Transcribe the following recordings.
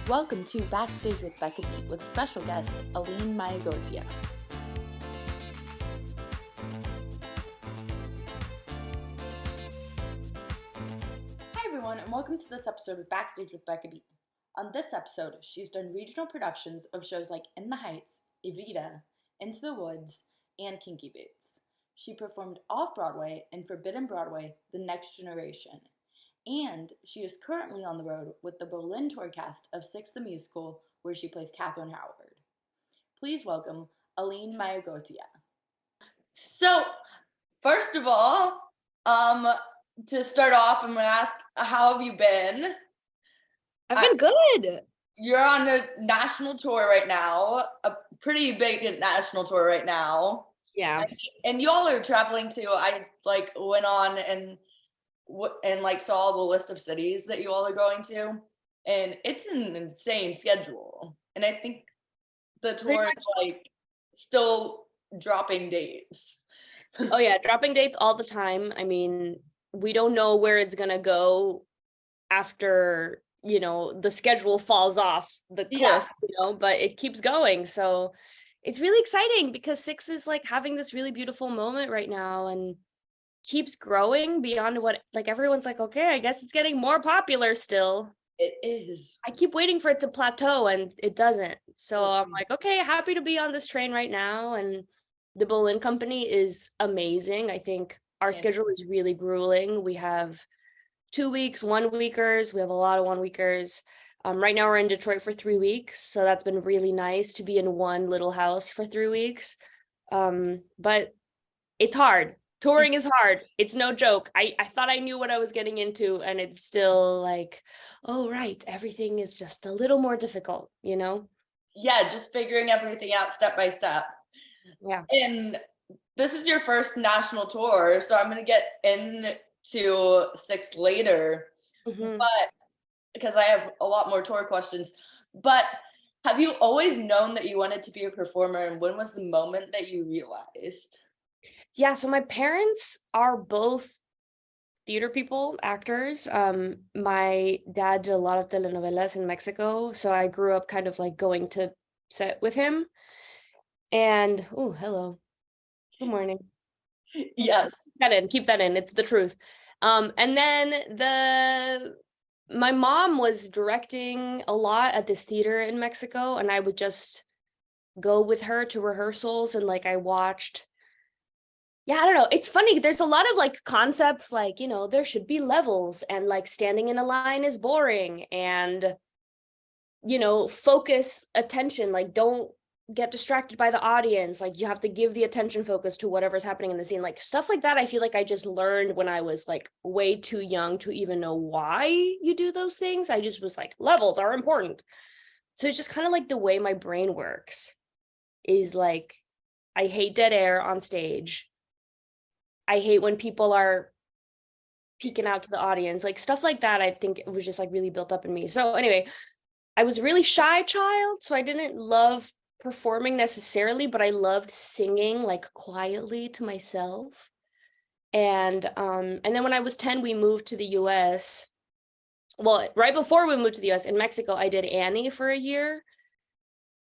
Welcome to Backstage with Becca with special guest Aline Mayagoitia. Hi everyone, and welcome to this episode of Backstage with Becca. On this episode, she's done regional productions of shows like In the Heights, Evita, Into the Woods, and Kinky Boots. She performed off-Broadway in Forbidden Broadway, The Next Generation. And she is currently on the road with the Boleyn tour cast of Six the Musical, where she plays Katherine Howard. Please welcome Aline Mayagoitia. So, first of all, to start off, I'm going to ask, how have you been? I've been good. You're on a national tour right now, a pretty big national tour right now. Yeah. And y'all are traveling to, I went on and saw the list of cities that you all are going to, and it's an insane schedule. And I think the tour is still dropping dates. Oh yeah, dropping dates all the time. I mean, we don't know where it's gonna go after, the schedule falls off the cliff, but it keeps going. So it's really exciting because Six is having this really beautiful moment right now and keeps growing beyond what everyone's okay, I guess it's getting more popular still. It is. I keep waiting for it to plateau and it doesn't. So I'm okay, happy to be on this train right now. And the Boleyn company is amazing. I think our schedule is really grueling. We have 2 weeks, 1 weekers. We have a lot of 1 weekers. Right now we're in Detroit for 3 weeks. So that's been really nice to be in one little house for 3 weeks. But it's hard. Touring is hard. It's no joke. I thought I knew what I was getting into, and it's still oh, right, everything is just a little more difficult, Yeah, just figuring everything out step by step. Yeah. And this is your first national tour, so I'm going to get into Six later, but because I have a lot more tour questions. But have you always known that you wanted to be a performer, and when was the moment that you realized? Yeah, so my parents are both theater people, actors. My dad did a lot of telenovelas in Mexico, so I grew up kind of going to set with him. And oh, hello. Good morning. Yes. Keep that in. It's the truth. And then my mom was directing a lot at this theater in Mexico, and I would just go with her to rehearsals, and I watched. Yeah, I don't know. It's funny. There's a lot of concepts there should be levels, and standing in a line is boring, and focus attention, don't get distracted by the audience. You have to give the attention focus to whatever's happening in the scene. Stuff like that, I feel I just learned when I was way too young to even know why you do those things. I just was levels are important. So it's just kind of the way my brain works is I hate dead air on stage. I hate when people are peeking out to the audience, stuff like that. I think it was just really built up in me. So anyway, I was a really shy child, so I didn't love performing necessarily, but I loved singing quietly to myself. And then when I was 10, we moved to the US. Well, right before we moved to the US in Mexico, I did Annie for a year.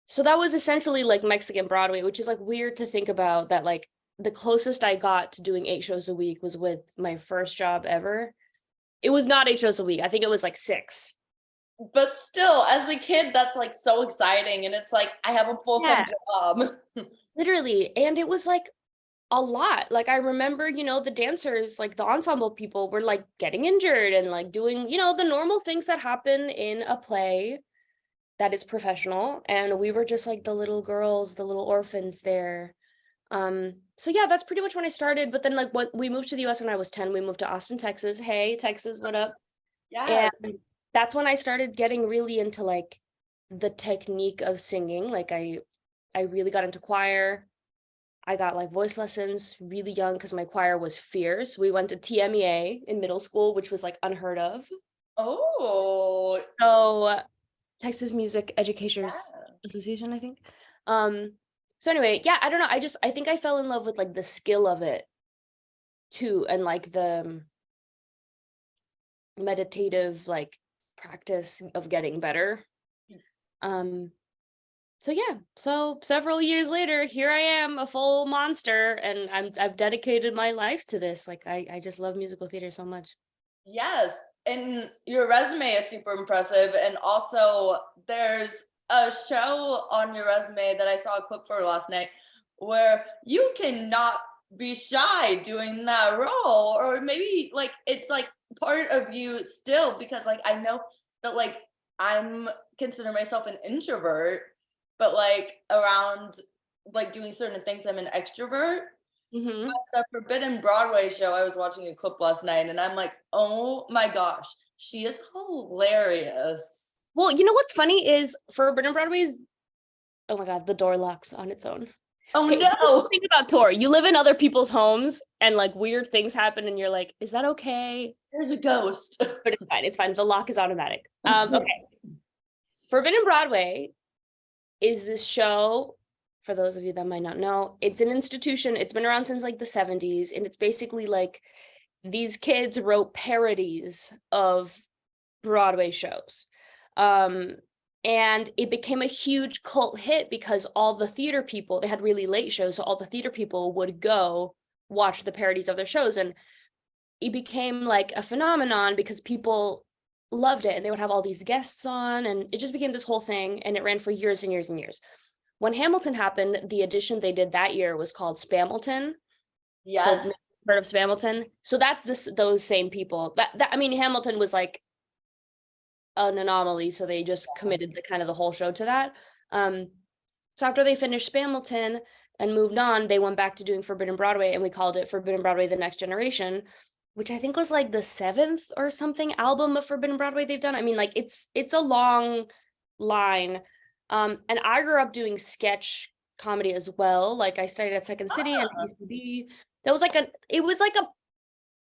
So that was essentially Mexican Broadway, which is weird to think about that the closest I got to doing 8 shows a week was with my first job ever. It was not 8 shows a week. I think it was 6. But still, as a kid, that's so exciting. And it's I have a full-time job. Literally. And it was a lot. I remember, the dancers, the ensemble people were getting injured and doing, the normal things that happen in a play that is professional. And we were just the little girls, the little orphans there. So yeah, that's pretty much when I started. But then when we moved to the US when I was 10, we moved to Austin, Texas. Hey, Texas, what up? Yeah. And that's when I started getting really into the technique of singing. I really got into choir. I got voice lessons really young because my choir was fierce. We went to TMEA in middle school, which was unheard of. Oh. So Texas Music Educators Association, I think. So anyway, yeah, I don't know. I think I fell in love with the skill of it too, and the meditative practice of getting better. So yeah, so several years later, here I am, a full monster, and I've dedicated my life to this. Like I just love musical theater so much. Yes, and your resume is super impressive. And also, there's a show on your resume that I saw a clip for last night where you cannot be shy doing that role, or maybe like it's like part of you still, because like I know that like I'm consider myself an introvert, but like around like doing certain things, I'm an extrovert. Hmm. The Forbidden Broadway show, I was watching a clip last night and I'm like, oh my gosh, she is hilarious. Well, you know what's funny is Forbidden Broadway's, oh my God, the door locks on its own. Oh Okay, here's the no, thing about tour. You live in other people's homes and like weird things happen and you're like, is that okay? there's a ghost. But it's fine. It's fine. The lock is automatic. Okay. Forbidden Broadway is this show, for those of you that might not know, it's an institution. It's been around since like the 70s. And it's basically like these kids wrote parodies of Broadway shows. And it became a huge cult hit because all the theater people, they had really late shows, so all the theater people would go watch the parodies of their shows. And it became like a phenomenon because people loved it and they would have all these guests on, and it just became this whole thing, and it ran for years and years and years. When Hamilton happened, the edition they did that year was called Spamilton. So Yes. heard of Spamilton? So that's those same people. That I mean, Hamilton was like an anomaly, so they just committed the kind of the whole show to that. So after they finished Spamilton and moved on, they went back to doing Forbidden Broadway, and we called it Forbidden Broadway: The Next Generation, which I think was like the 7th or something album of Forbidden Broadway they've done. I mean, like it's a long line. And I grew up doing sketch comedy as well. Like I started at Second City and at UCB. That was like it was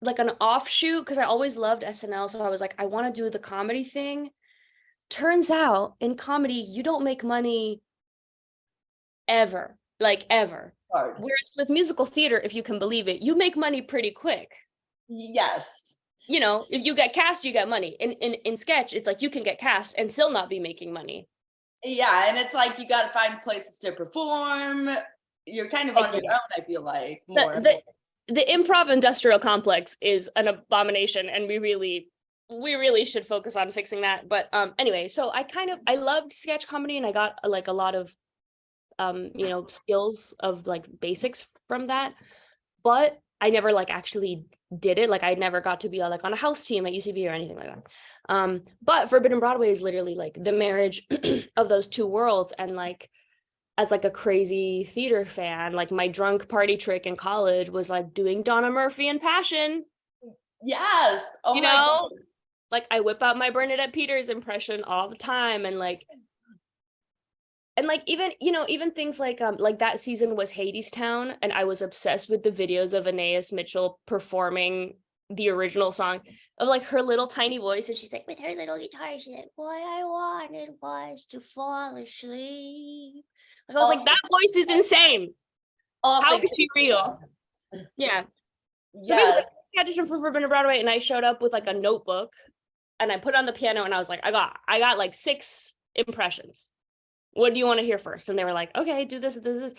like an offshoot because I always loved SNL. So I was like, I want to do the comedy thing. Turns out in comedy, you don't make money ever, like ever. Hard. Whereas with musical theater, if you can believe it, you make money pretty quick. Yes. You know, if you get cast, you get money. In sketch, it's like you can get cast and still not be making money. Yeah, and it's like you got to find places to perform. You're kind of on your own, I feel like, more. The improv industrial complex is an abomination, and we really should focus on fixing that. But anyway, so I loved sketch comedy, and I got like a lot of skills of like basics from that, but I never like actually did it. Like I never got to be like on a house team at UCB or anything like that. But Forbidden Broadway is literally like the marriage of those two worlds. And like as like a crazy theater fan, like my drunk party trick in college was like doing Donna Murphy and Passion. Yes. Oh You my know, God. like I whip out my Bernadette Peters impression all the time, and like even things like that season was Hadestown, and I was obsessed with the videos of Anais Mitchell performing the original song of like her little tiny voice, and she's like with her little guitar, she's like, what I wanted was to fall asleep. Like I was like, that voice is insane. How is she real? Yeah. So basically, I auditioned for Forbidden Broadway, and I showed up with like a notebook, and I put it on the piano, and I was like, I got like 6 impressions. What do you want to hear first? And they were like, okay, do this, because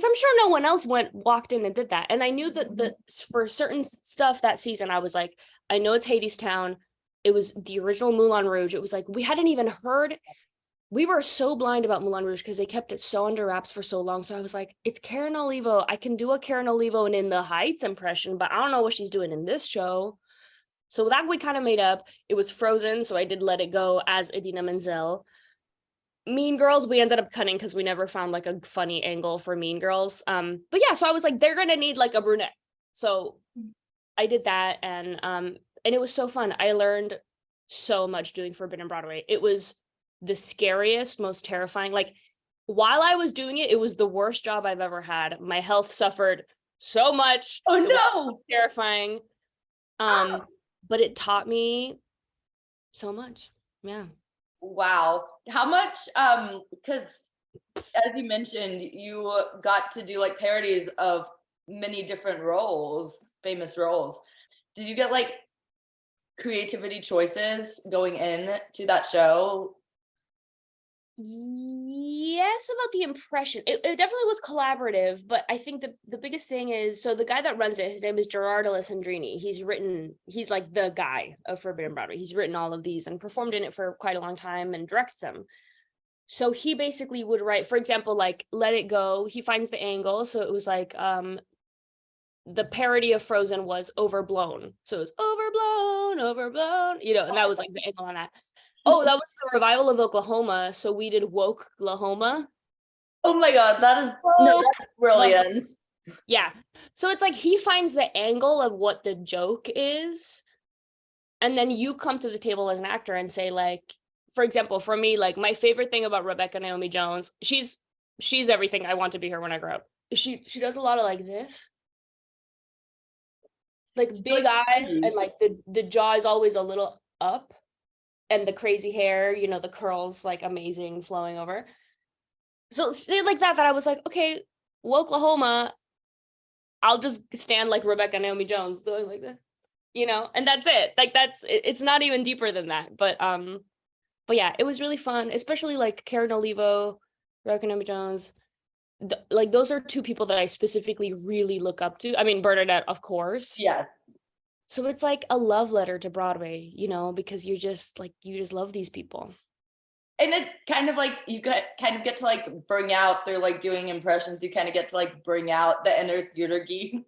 I'm sure no one else walked in and did that. And I knew that for certain stuff that season, I was like, I know it's Hadestown. It was the original Moulin Rouge. It was like, we hadn't even heard. We were so blind about Moulin Rouge because they kept it so under wraps for so long. So I was like, it's Karen Olivo. I can do a Karen Olivo and In the Heights impression, but I don't know what she's doing in this show. So that we kind of made up. It was Frozen, so I did Let It Go as Idina Menzel. Mean Girls, we ended up cutting because we never found like a funny angle for Mean Girls. But yeah, so I was like, they're gonna need like a brunette. So I did that, and it was so fun. I learned so much doing Forbidden Broadway. It was the scariest, most terrifying. Like while I was doing it, it was the worst job I've ever had. My health suffered so much. Oh It was no. terrifying. But it taught me so much. Yeah. Wow. How much because as you mentioned, you got to do like parodies of many different roles, famous roles. Did you get like creativity choices going in to that show? Yes, about the impression. It definitely was collaborative, but I think the biggest thing is, so the guy that runs it, his name is Gerard Alessandrini. He's like the guy of Forbidden Broadway. He's written all of these and performed in it for quite a long time and directs them. So he basically would write, for example, like Let It Go, he finds the angle. So it was like the parody of Frozen was Overblown. So it was overblown, and that was like the angle on that. Oh, that was the revival of Oklahoma. So we did Woke Oklahoma. Oh my God, that's brilliant. Yeah. So it's like he finds the angle of what the joke is. And then you come to the table as an actor and say, like, for example, for me, like my favorite thing about Rebecca Naomi Jones, she's everything I want to be her when I grow up. She does a lot of like this. Like big eyes, and like the jaw is always a little up. And the crazy hair, the curls, like amazing, flowing over. So like that I was like, okay, Oklahoma, I'll just stand like Rebecca Naomi Jones doing like that, and that's it. Like it's not even deeper than that. But yeah, it was really fun, especially like Karen Olivo, Rebecca Naomi Jones. Like those are two people that I specifically really look up to. I mean, Bernadette, of course. Yeah. So it's like a love letter to Broadway, because you just love these people. And it kind of like, you get to like bring out, they're like doing impressions, you kind of get to like bring out the inner theater geek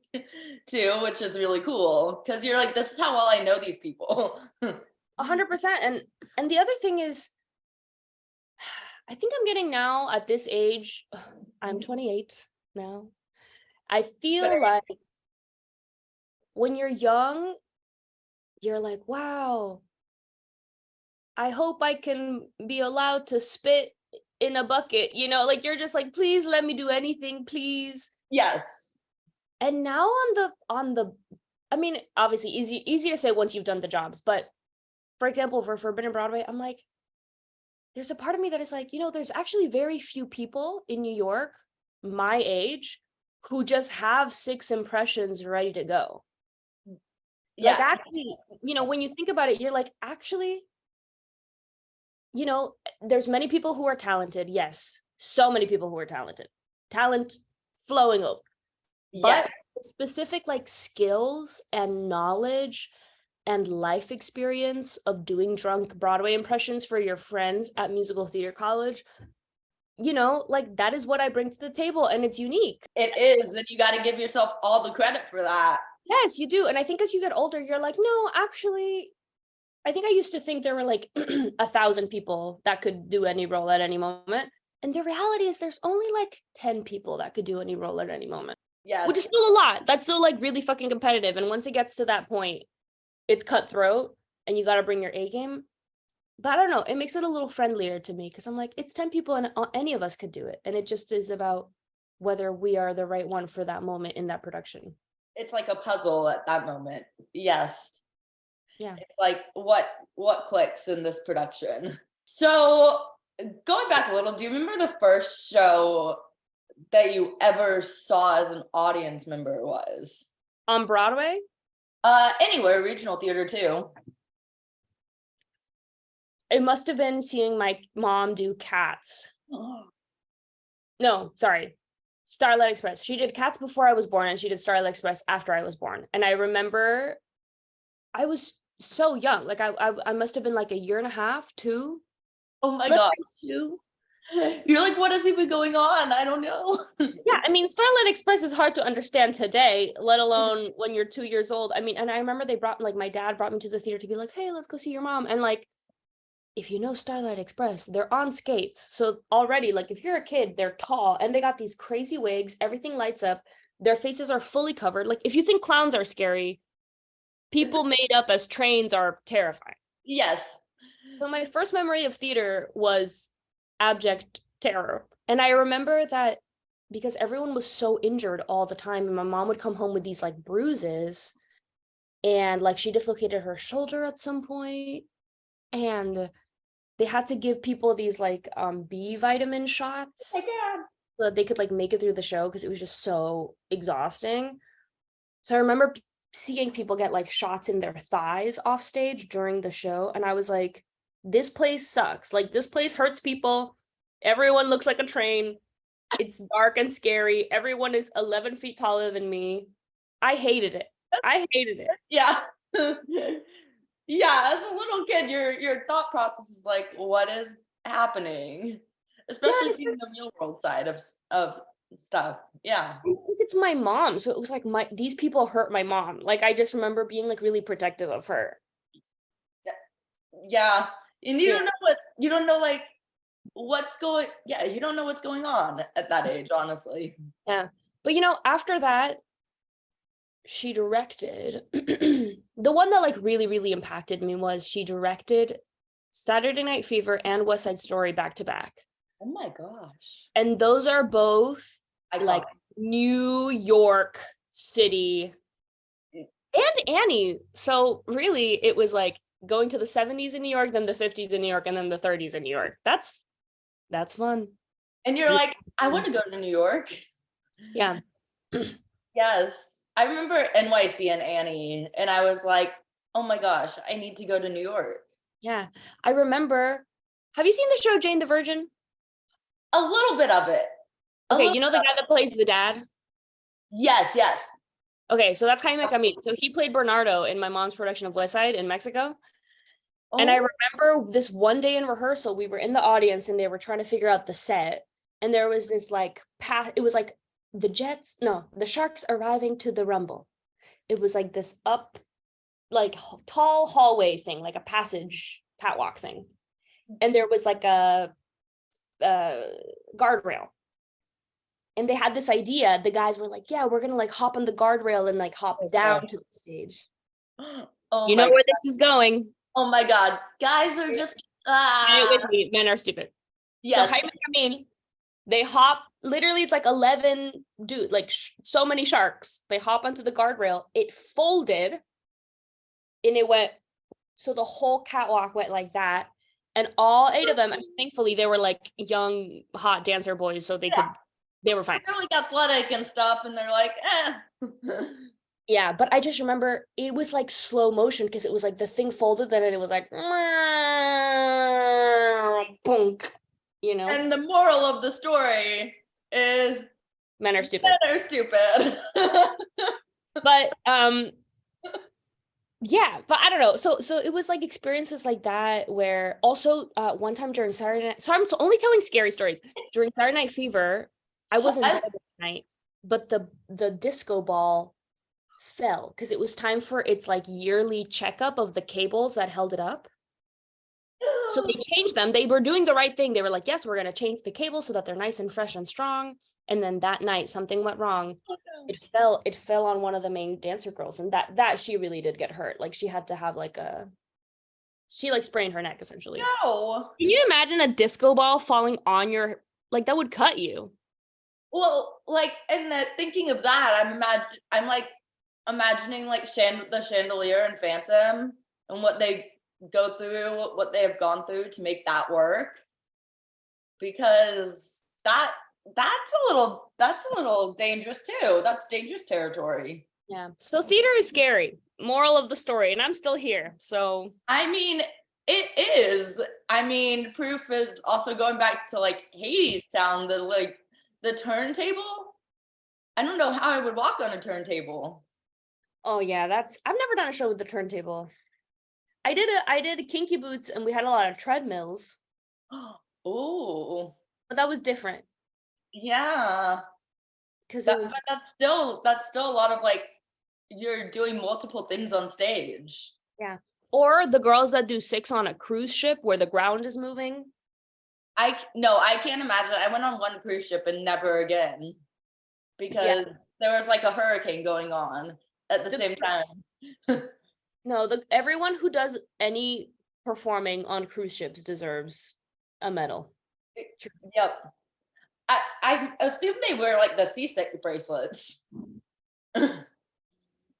too, which is really cool. Cause you're like, this is how well I know these people. 100%. And the other thing is, I think I'm getting now at this age, I'm 28 now. I feel like when you're young, you're like, wow, I hope I can be allowed to spit in a bucket, like you're just like, please let me do anything, please. Yes. And now on the I mean, obviously easy to say once you've done the jobs, but for example, for Forbidden Broadway, I'm like, there's a part of me that is like, there's actually very few people in New York my age who just have 6 impressions ready to go. Yeah. Like actually, when you think about it, you're like, actually, there's many people who are talented. Yes. So many people who are talented. Talent flowing over. Yeah. But specific like skills and knowledge and life experience of doing drunk Broadway impressions for your friends at musical theater college, like that is what I bring to the table, and it's unique. It is, and you got to give yourself all the credit for that. Yes, you do. And I think as you get older, you're like, no, actually, I think I used to think there were like 1,000 people that could do any role at any moment. And the reality is there's only like 10 people that could do any role at any moment. Yeah. Which is still a lot. That's still like really fucking competitive. And once it gets to that point, it's cutthroat and you got to bring your A game. But I don't know, it makes it a little friendlier to me because I'm like, it's 10 people and any of us could do it. And it just is about whether we are the right one for that moment in that production. It's like a puzzle at that moment. Yes. Yeah. It's like what clicks in this production. So going back a little, do you remember the first show that you ever saw as an audience member was? On Broadway? Anywhere, regional theater too. It must have been seeing my mom do Cats. No, sorry. Starlight Express. She did Cats before I was born, and she did Starlight Express after I was born. And I remember I was so young. Like I must have been like a year and a half, 2. Oh my God. 2. You're like, what is even going on? I don't know. Yeah, I mean, Starlight Express is hard to understand today, let alone when you're 2 years old. I mean, and I remember my dad brought me to the theater to be like, hey, let's go see your mom. And like, if you know Starlight Express, they're on skates. So already, like, if you're a kid, they're tall and they got these crazy wigs, everything lights up, their faces are fully covered. Like, if you think clowns are scary, people made up as trains are terrifying. Yes. So my first memory of theater was abject terror. And I remember that because everyone was so injured all the time, and my mom would come home with these like bruises, and like she dislocated her shoulder at some point, and they had to give people these like B vitamin shots so that they could like make it through the show because it was just so exhausting. So I remember seeing people get like shots in their thighs off stage during the show, and I was like, this place sucks. Like, this place hurts people. Everyone looks like a train. It's dark and scary. Everyone is 11 feet taller than me. I hated it. Yeah. Yeah, as a little kid, your thought process is like, what is happening? Especially being the real world side of stuff. Yeah. I think it's my mom. So it was like these people hurt my mom. Like I just remember being like really protective of her. Yeah. And you don't know like you don't know what's going on at that age, honestly. Yeah. But after that, she directed the one that like really, really impacted me was she directed Saturday Night Fever and West Side Story back to back. Oh my gosh. And those are both like Iconic. New York City and Annie. So really it was like going to the 70s in New York, then the 50s in New York, and then the 30s in New York. That's fun. And you're like, I want to go to New York. Yeah. Yes. I remember NYC and Annie, and I was like, oh my gosh, I need to go to New York. Yeah. I remember, have you seen the show Jane the Virgin? A little bit of it. Okay, you know the guy that plays the dad? Yes. Okay, so that's Jaime Camil. So he played Bernardo in my mom's production of West Side in Mexico. Oh. And I remember this one day in rehearsal, we were in the audience and they were trying to figure out the set. And there was this like it was like the Sharks arriving to the Rumble. It was like this like tall hallway thing, like a passage catwalk thing. And there was like a guardrail. And they had this idea. The guys were like, yeah, we're going to like hop on the guardrail and like hop down to the stage. Oh, you know where this is going. Oh my God. Guys are just. Say it with me. Men are stupid. Yes. So Jaime Camil, they hop, literally it's like 11 dudes, like so many sharks. They hop onto the guardrail. It folded and it went, so the whole catwalk went like that. And all 8 of them, thankfully they were like young, hot dancer boys. So they were fine. They're like athletic and stuff. And they're like, Yeah, but I just remember it was like slow motion because it was like the thing folded, then it was like, punk, And the moral of the story is men are stupid. But yeah, but I don't know. So it was like experiences like that where also one time during Saturday night, so I'm only telling scary stories. During Saturday Night Fever, I wasn't there that night, but the disco ball fell because it was time for its like yearly checkup of the cables that held it up. So they changed them. They were doing the right thing. They were like, yes, we're going to change the cables so that they're nice and fresh and strong. And then that night something went wrong. It fell on one of the main dancer girls, and that she really did get hurt. Like she had to have she sprained her neck essentially. No. Can you imagine a disco ball falling on your, like that would cut you? Well, like, and thinking of that, I'm imagining like the chandelier and Phantom and what they go through, what they have gone through to make that work, because that's a little dangerous too. That's dangerous territory. Yeah. So theater is scary. Moral of the story, and I'm still here. So I mean, it is. I mean, proof is also going back to like Hades Town, the turntable. I don't know how I would walk on a turntable. Oh yeah, I've never done a show with the turntable. I did a Kinky Boots and we had a lot of treadmills. Oh. But that was different. Yeah. Because that's still a lot of like you're doing multiple things on stage. Yeah. Or the girls that do 6 on a cruise ship where the ground is moving. I can't imagine. I went on one cruise ship and never again because there was like a hurricane going on at the same time. No, everyone who does any performing on cruise ships deserves a medal. Yep. I assume they wear like the seasick bracelets.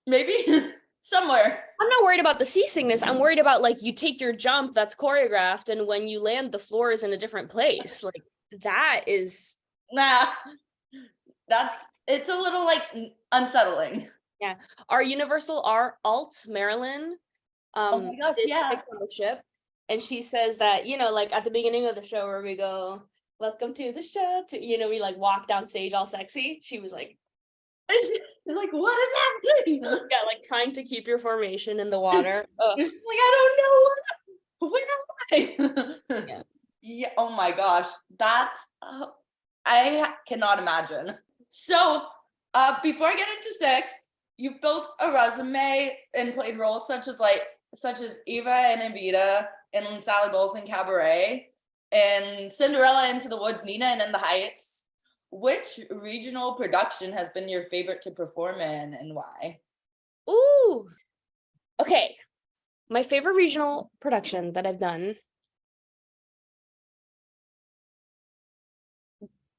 Maybe somewhere. I'm not worried about the seasickness. I'm worried about like you take your jump that's choreographed and when you land, the floor is in a different place. Like that is. Nah. It's a little like unsettling. Yeah. Our Universal alt, Marilyn, oh my gosh, on the ship. And she says that, like at the beginning of the show where we go, welcome to the show. We like walk down stage all sexy. She was like, like, what is happening? yeah, like trying to keep your formation in the water. It's like, I don't know where am I? Yeah. Yeah. Oh my gosh, that's I cannot imagine. So, before I get into six, you built a resume and played roles such as Eva and Evita in Sally Bowles and Cabaret, and Cinderella, Into the Woods, Nina, and In the Heights. Which regional production has been your favorite to perform in, and why? Ooh. Okay. My favorite regional production that I've done,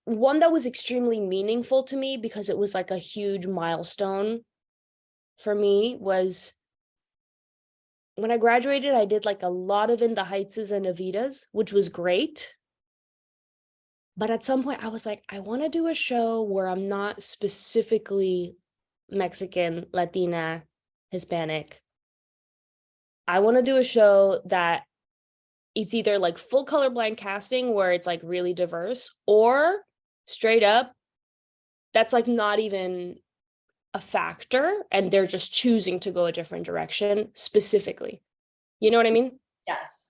one that was extremely meaningful to me because it was like a huge milestone for me, was when I graduated. I did like a lot of In the Heightses and Evitas, which was great. But at some point I was like, I want to do a show where I'm not specifically Mexican, Latina, Hispanic. I want to do a show that it's either like full colorblind casting where it's like really diverse, or straight up that's like not even a factor and they're just choosing to go a different direction specifically. You know what I mean? Yes.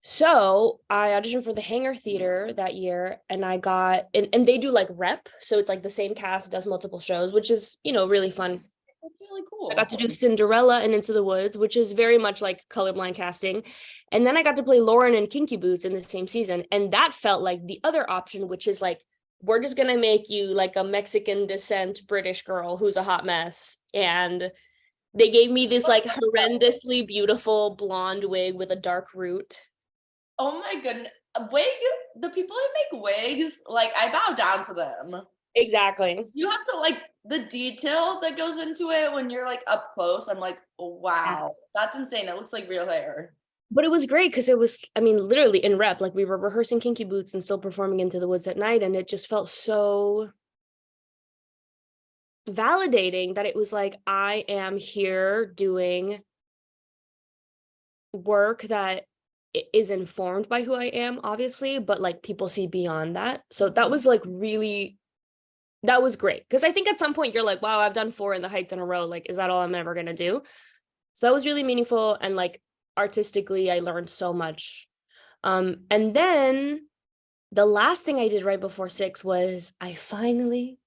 So I auditioned for the Hangar Theater that year, and I got, and they do like rep. So it's like the same cast does multiple shows, which is, really fun. That's really cool. I got to do Cinderella and Into the Woods, which is very much like colorblind casting. And then I got to play Lauren in Kinky Boots in the same season. And that felt like the other option, which is like, we're just going to make you like a Mexican descent British girl who's a hot mess. And they gave me this like horrendously beautiful blonde wig with a dark root. Oh my goodness. The people who make wigs, like, I bow down to them. Exactly. You have to, like, the detail that goes into it when you're like up close. I'm like, wow, that's insane. It looks like real hair. But it was great because it was, literally in rep, like we were rehearsing Kinky Boots and still performing Into the Woods at night. And it just felt so validating that it was like, I am here doing work that is informed by who I am, obviously, but like people see beyond that. So that was like really, that was great. Because I think at some point you're like, wow, I've done 4 In the Heights in a row. Like, is that all I'm ever going to do? So that was really meaningful. And like artistically, I learned so much. And then the last thing I did right before 6 was I finally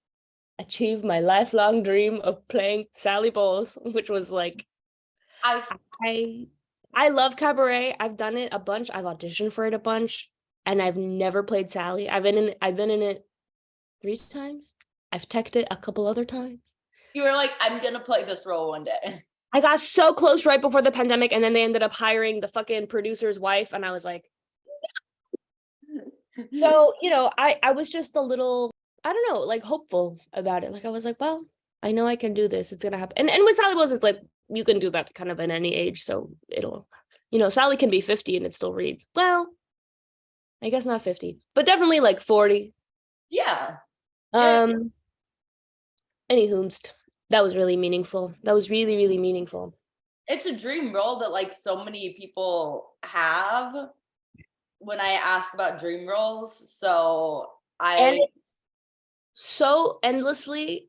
achieved my lifelong dream of playing Sally Bowles, which was like, I love cabaret. I've done it a bunch. I've auditioned for it a bunch, and I've never played Sally. I've been in it 3 times. I've teched it a couple other times. You were like, I'm gonna play this role one day. I got so close right before the pandemic, and then they ended up hiring the fucking producer's wife, and I was like, no. So, I was just a little, I don't know, like hopeful about it. Like I was like, well, I know I can do this. It's gonna happen. And with Sally Bowles, it's like, you can do that kind of at any age. So it'll, Sally can be 50 and it still reads. Well, I guess not 50, but definitely like 40. Yeah. Anywhoomst, that was really meaningful. That was really, really meaningful. It's a dream role that like so many people have when I ask about dream roles. So And it's so endlessly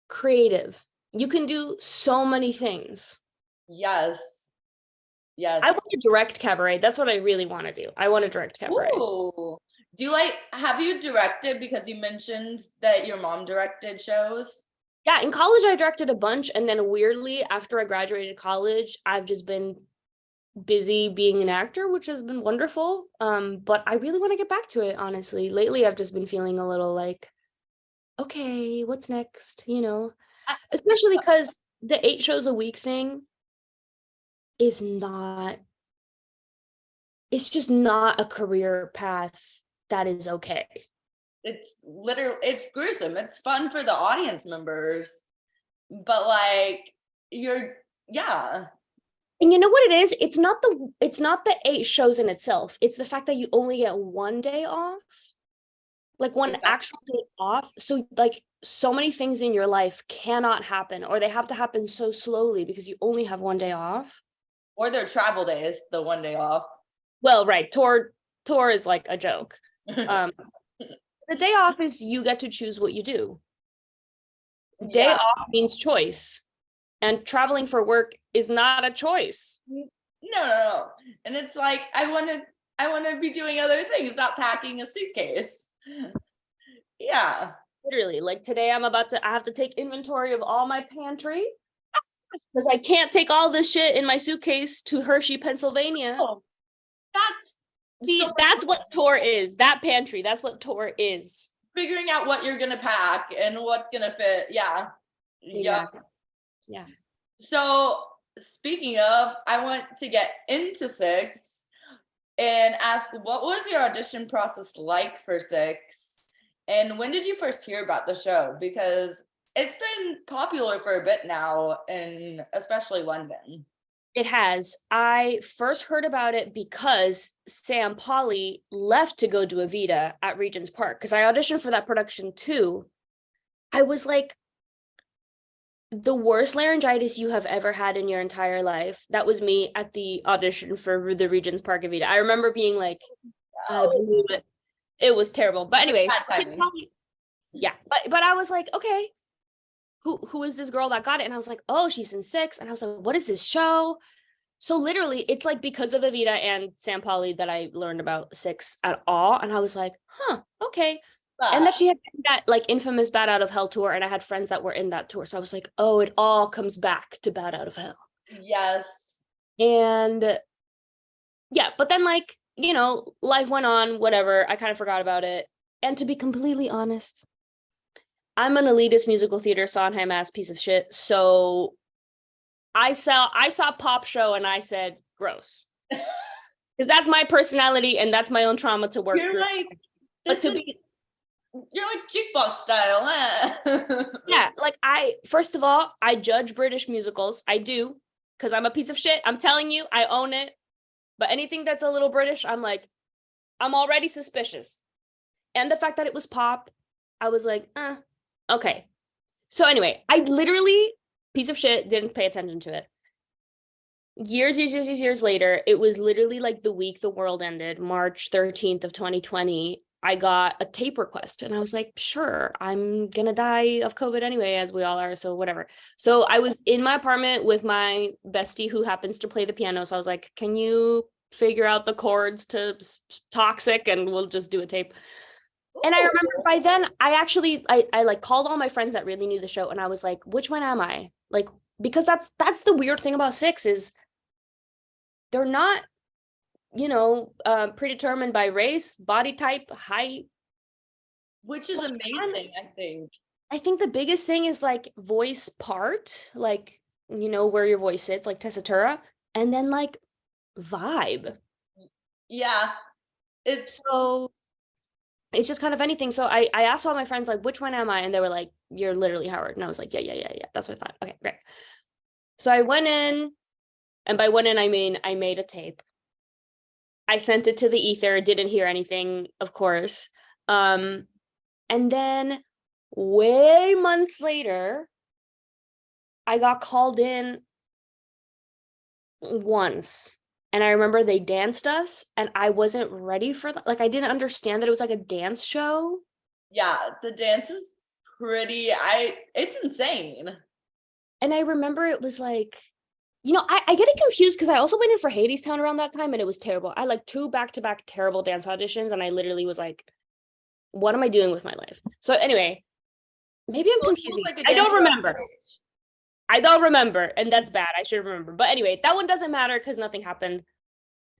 creative. You can do so many things. Yes. I want to direct cabaret. That's what I really want to do. I want to direct cabaret. Ooh. Have you directed, because you mentioned that your mom directed shows? Yeah, in college I directed a bunch, and then weirdly after I graduated college, I've just been busy being an actor, which has been wonderful. But I really want to get back to it, honestly. Lately I've just been feeling a little like, okay, what's next? Especially because the 8 shows a week thing is not, it's just not a career path that is okay. It's gruesome. It's fun for the audience members, but like yeah. And you know what it is? It's not the 8 shows in itself. It's the fact that you only get one day off, like one actual day off. So like so many things in your life cannot happen, or they have to happen so slowly because you only have one day off. Or their travel days, the one day off. Well, right. Toward tour is like a joke. The day off is you get to choose what you do. Day off means choice, and traveling for work is not a choice. No. And it's like, I want to be doing other things, not packing a suitcase. Yeah. Literally, like today I have to take inventory of all my pantry because I can't take all this shit in my suitcase to Hershey, Pennsylvania. Oh, that's what tour is. That pantry, that's what tour is. Figuring out what you're gonna pack and what's gonna fit. Yeah. Exactly. Yeah. So speaking of, I want to get into Six and ask, what was your audition process like for Six? And when did you first hear about the show? Because it's been popular for a bit now, in especially London. It has. I first heard about it because Sam Polly left to go do Evita at Regent's Park, because I auditioned for that production too. I was like, the worst laryngitis you have ever had in your entire life. That was me at the audition for the Regent's Park Evita. I remember being like, it was terrible. But anyways, yeah. But I was like, okay, who is this girl that got it? And I was like, oh, she's in Six. And I was like, what is this show? So literally, it's like because of Evita and Sam Polly that I learned about Six at all. And I was like, okay. And that she had that like infamous Bat Out of Hell tour, and I had friends that were in that tour. So I was like, oh, it all comes back to Bat Out of Hell. Yes. And yeah, but then like, you know, life went on, whatever. I kind of forgot about it. And to be completely honest, I'm an elitist musical theater Sondheim ass piece of shit. So I saw Pop Show and I said, gross. Because that's my personality and that's my own trauma to work through. You're like jukebox style, huh? Yeah, like first of all, I judge British musicals. I do, because I'm a piece of shit. I'm telling you, I own it. But anything that's a little British, I'm like, I'm already suspicious. And the fact that it was pop, I was like, okay. So anyway, I literally, piece of shit, didn't pay attention to it. Years later, it was literally like the week the world ended, March 13th of 2020. I got a tape request and I was like, sure, I'm gonna die of COVID anyway, as we all are, so whatever. So I was in my apartment with my bestie who happens to play the piano. So I was like, can you figure out the chords to Toxic and we'll just do a tape? Ooh. And I remember by then, I like called all my friends that really knew the show and I was like, which one am I? Like, because that's the weird thing about Six is they're not, you know, predetermined by race, body type, height. Which is amazing, I think. I think the biggest thing is like voice part, like, you know, where your voice sits, like tessitura, and then like vibe. Yeah. It's just kind of anything. So I asked all my friends, like, which one am I? And they were like, you're literally Howard. And I was like, yeah. That's what I thought. Okay, great. So I went in, and by went in, I mean, I made a tape. I sent it to the ether, didn't hear anything, of course. And then way months later, I got called in once. And I remember they danced us and I wasn't ready for that. Like, I didn't understand that it was like a dance show. Yeah, the dance is it's insane. And I remember it was like, you know, I get it confused because I also went in for Hadestown around that time and it was terrible. I like 2 back-to-back terrible dance auditions and I literally was like, what am I doing with my life? So anyway, maybe I'm confusing. Like I don't remember. And that's bad. I should remember. But anyway, that one doesn't matter because nothing happened.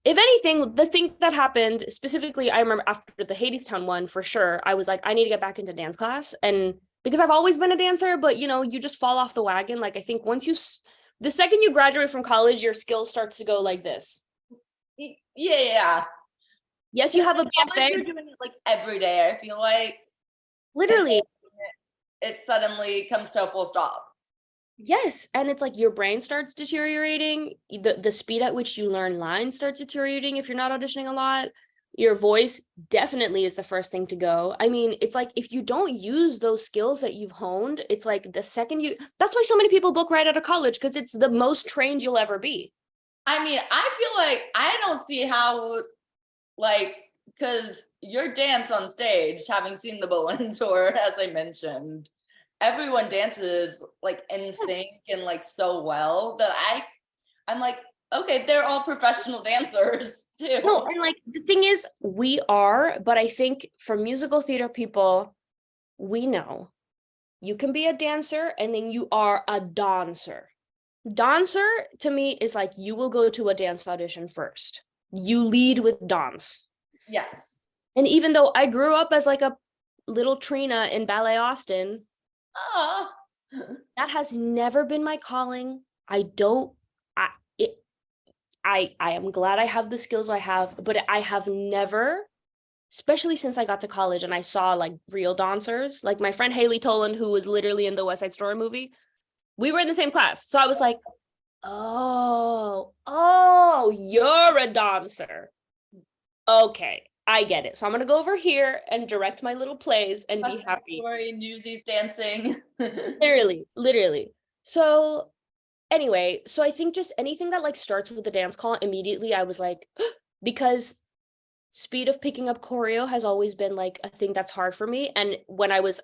If anything, the thing that happened specifically, I remember after the Hadestown one for sure, I was like, I need to get back into dance class. And because I've always been a dancer, but you know, you just fall off the wagon. Like I think the second you graduate from college, your skill starts to go like this. Yeah. Yes, you have a BFA. You're doing it like every day, I feel like. Literally. It suddenly comes to a full stop. Yes, and it's like your brain starts deteriorating. The speed at which you learn lines starts deteriorating if you're not auditioning a lot. Your voice definitely is the first thing to go. I mean, it's like if you don't use those skills that you've honed, it's like the second that's why so many people book right out of college, because it's the most trained you'll ever be. I mean, I feel like I don't see how like because your dance on stage, having seen the Boleyn tour, as I mentioned, everyone dances like in sync and like so well that I'm like, okay, they're all professional dancers too. No, and like the thing is, we are, but I think for musical theater people, we know you can be a dancer and then you are a dancer. Dancer to me is like you will go to a dance audition first. You lead with dance. Yes. And even though I grew up as like a little Trina in Ballet Austin, that has never been my calling. I am glad I have the skills I have, but I have never, especially since I got to college and I saw like real dancers, like my friend Haley Toland, who was literally in the West Side Story movie. We were in the same class. So I was like, oh, you're a dancer. Okay, I get it. So I'm going to go over here and direct my little plays and be happy. Story, Newsies dancing. Literally. So anyway, so I think just anything that like starts with the dance call, immediately I was like, because speed of picking up choreo has always been like a thing that's hard for me. And when I was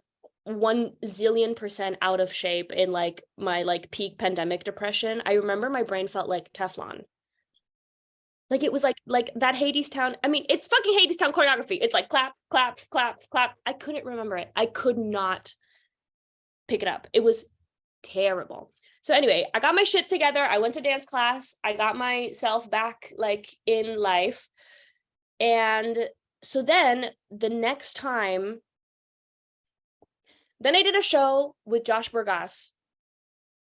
1,000,000,000% out of shape in like my like peak pandemic depression, I remember my brain felt like Teflon. Like it was like that Hadestown. I mean, it's fucking Hadestown choreography. It's like clap, clap, clap, clap. I couldn't remember it. I could not pick it up. It was terrible. So anyway, I got my shit together. I went to dance class. I got myself back like in life. And so then the next time, then I did a show with Josh Burgas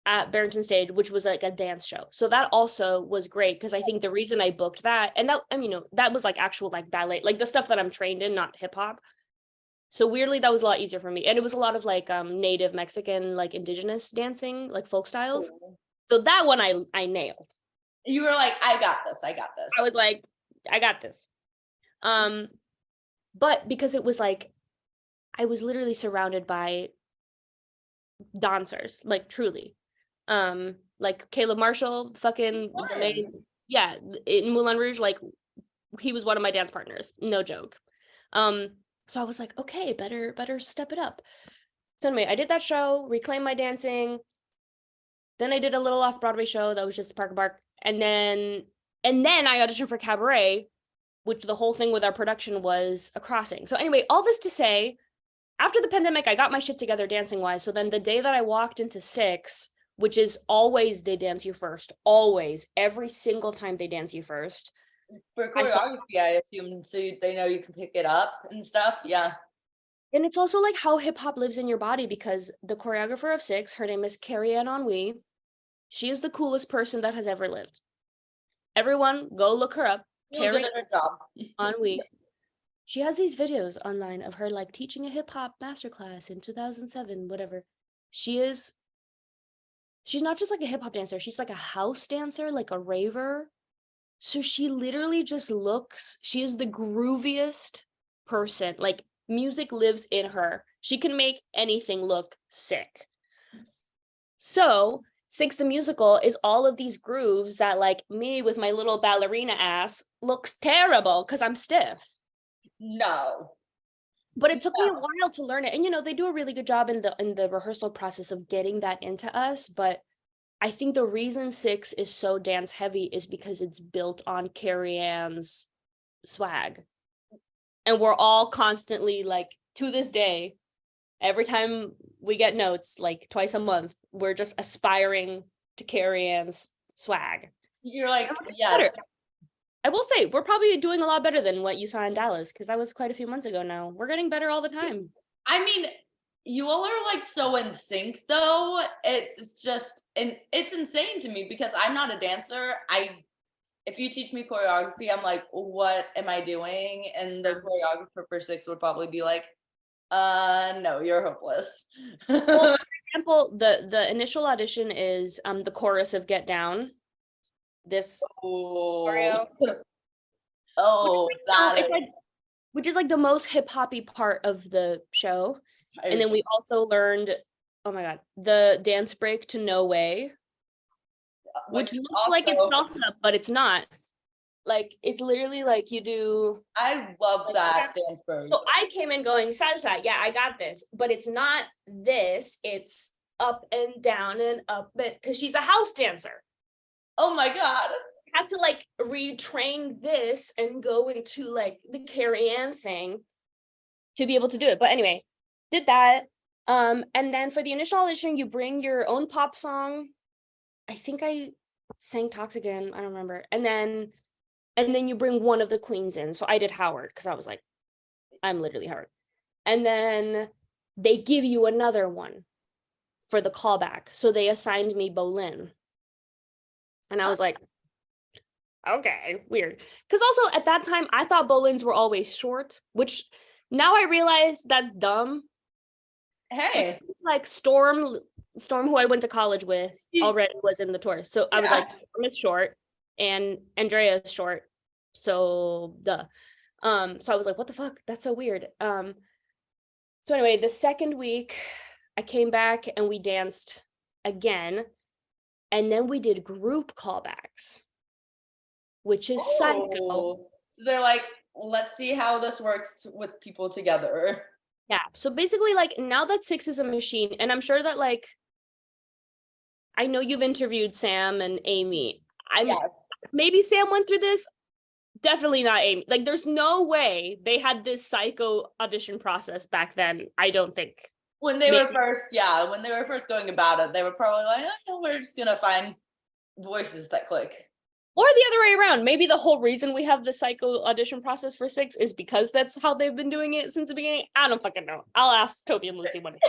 at Barrington Stage, which was like a dance show. So that also was great because I think the reason I booked that, and that, I mean, that was like actual like ballet, like the stuff that I'm trained in, not hip hop. So weirdly, that was a lot easier for me. And it was a lot of like native Mexican, like indigenous dancing, like folk styles. So that one I nailed. You were like, I got this. I was like, I got this. But because it was like, I was literally surrounded by dancers, like truly. Like Caleb Marshall, fucking yeah, in Moulin Rouge, like he was one of my dance partners, no joke. So I was like, okay, better step it up. So anyway, I did that show, reclaimed my dancing. Then I did a little off-Broadway show that was just Park. And then I auditioned for Cabaret, which the whole thing with our production was a crossing. So anyway, all this to say, after the pandemic, I got my shit together dancing-wise. So then the day that I walked into 6, which is always they dance you first, always, every single time they dance you first. For choreography, I assume, so they know you can pick it up and stuff. Yeah. And it's also like how hip hop lives in your body, because the choreographer of 6, her name is Carrie Ann Henry. She is the coolest person that has ever lived. Everyone, go look her up. Carrie Henry. She has these videos online of her like teaching a hip hop masterclass in 2007, whatever. She's not just like a hip hop dancer. She's like a house dancer, like a raver. So she literally just she is the grooviest person. Like music lives in her. She can make anything look sick. So 6 the musical is all of these grooves that like me with my little ballerina ass looks terrible because I'm stiff. No. But it took me a while to learn it. And they do a really good job in the rehearsal process of getting that into us. But I think the reason 6 is so dance heavy is because it's built on Carrie Ann's swag. And we're all constantly like, to this day, every time we get notes, like twice a month, we're just aspiring to Carrie Ann's swag. You're like, yes. I will say, we're probably doing a lot better than what you saw in Dallas, because that was quite a few months ago now. We're getting better all the time. I mean, you all are like so in sync though. It's just, and it's insane to me because I'm not a dancer. If you teach me choreography, I'm like, what am I doing? And the choreographer for 6 would probably be like, no, you're hopeless. Well, for example, the initial audition is the chorus of Get Down. This choreo. Which is like the most hip-hoppy part of the show. And then we also learned, oh my god, the dance break to No Way, which looks like it's salsa, but it's not. Like, it's literally like you do. I love that dance break. So I came in going salsa. Yeah, I got this. But it's not this. It's up and down and up, because she's a house dancer. Oh my God. I had to like retrain this and go into like the Carrie Ann thing to be able to do it. But anyway, did that. And then for the initial audition, you bring your own pop song. I think I sang Toxic Again. I don't remember. And then you bring one of the queens in. So I did Howard because I was like, I'm literally Howard. And then they give you another one for the callback. So they assigned me Boleyn. And I was like, okay, weird. Because also at that time, I thought Boleyns were always short, which now I realize that's dumb. Hey. It's like Storm, who I went to college with, already was in the tour. So I was like, Storm is short and Andrea is short. So duh. So I was like, what the fuck? That's so weird. So anyway, the second week I came back and we danced again. And then we did group callbacks, which is psycho. So they're like, let's see how this works with people together. Yeah. So basically, like, now that Six is a machine, and I'm sure that, like, I know you've interviewed Sam and Amy. Maybe Sam went through this. Definitely not Amy. Like, there's no way they had this psycho audition process back then. I don't think. When they were first going about it, they were probably like, oh, we're just gonna find voices that click. Or the other way around. Maybe the whole reason we have the psycho audition process for Six is because that's how they've been doing it since the beginning. I don't fucking know. I'll ask Toby and Lucy one day.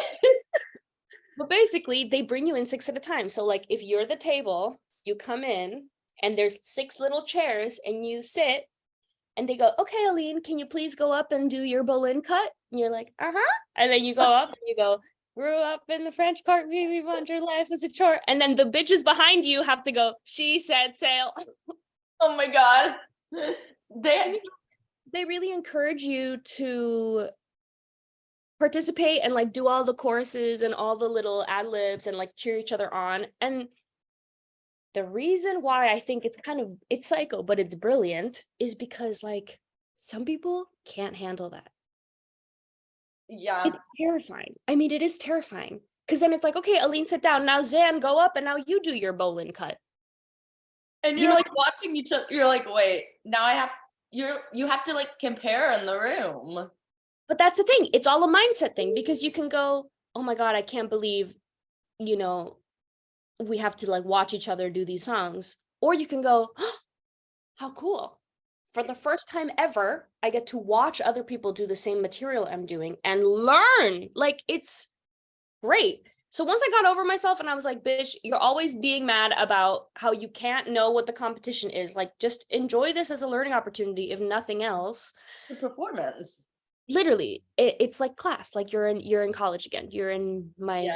But basically, they bring you in 6 at a time. So, like, if you're the table, you come in and there's 6 little chairs and you sit and they go, okay, Aline, can you please go up and do your Boleyn cut? And you're like, and then you go up and you go, grew up in the French Quarter, baby, your life was a chore. And then the bitches behind you have to go, she said sail. Oh my God. They really encourage you to participate and like do all the choruses and all the little ad libs and like cheer each other on. And the reason why I think it's psycho, but it's brilliant is because like some people can't handle that. Yeah. It's terrifying. I mean, it is terrifying. Because then it's like, okay, Aline, sit down. Now Zan, go up and now you do your Boleyn cut. And you're like watching each other. You're like, wait, now you have to like compare in the room. But that's the thing. It's all a mindset thing because you can go, oh my God, I can't believe, we have to like watch each other do these songs. Or you can go, oh, how cool. For the first time ever, I get to watch other people do the same material I'm doing and learn. Like, it's great. So once I got over myself and I was like, bitch, you're always being mad about how you can't know what the competition is. Like, just enjoy this as a learning opportunity, if nothing else. The performance. Literally, it's like class. Like you're in college again. You're in my